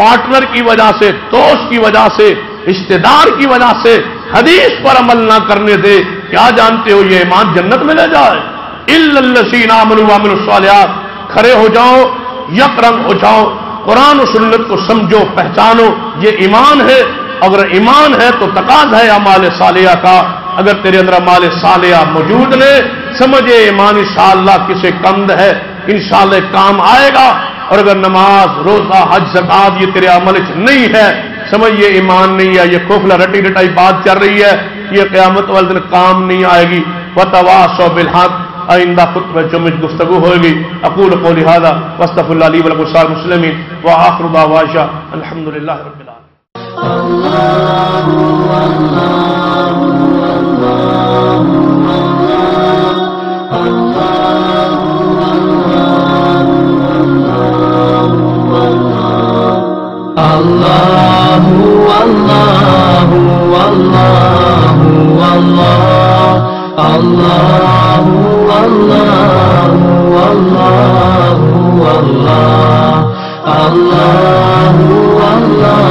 پارٹنر کی وجہ سے، دوست کی وجہ سے، رشتہ دار کی وجہ سے حدیث پر عمل نہ کرنے دے، کیا جانتے ہو یہ ایمان جنت میں لے جائے؟ الا الذین آمنوا وعملوا الصالحات، کھڑے ہو جاؤ، یک رنگ ہو جاؤ، قرآن و سنت کو سمجھو، پہچانو، یہ ایمان ہے۔ اگر ایمان ہے تو تقاضا ہے اعمال صالحہ کا، اگر تیرے اندر اعمال صالحہ موجود نے، سمجھے ایمان انشاءاللہ کسے کمد ہے، انشاءاللہ کام آئے گا۔ اور اگر نماز، روزہ، حج، زکات یہ تیرے عمل نہیں ہے، سمجھ یہ ایمان نہیں ہے، یہ کھوکھلا رٹی رٹائی بات چل رہی ہے، یہ قیامت والے دن کام نہیں آئے گی۔ وتواصوا بالحق، آئندہ خطبہ جمعہ گفتگو ہوگی۔ اقول قولی ھذا واستغفر اللہ لی ولکم ولسائر المسلمین وآخر دعوانا الحمد للہ رب العالمین۔ Allah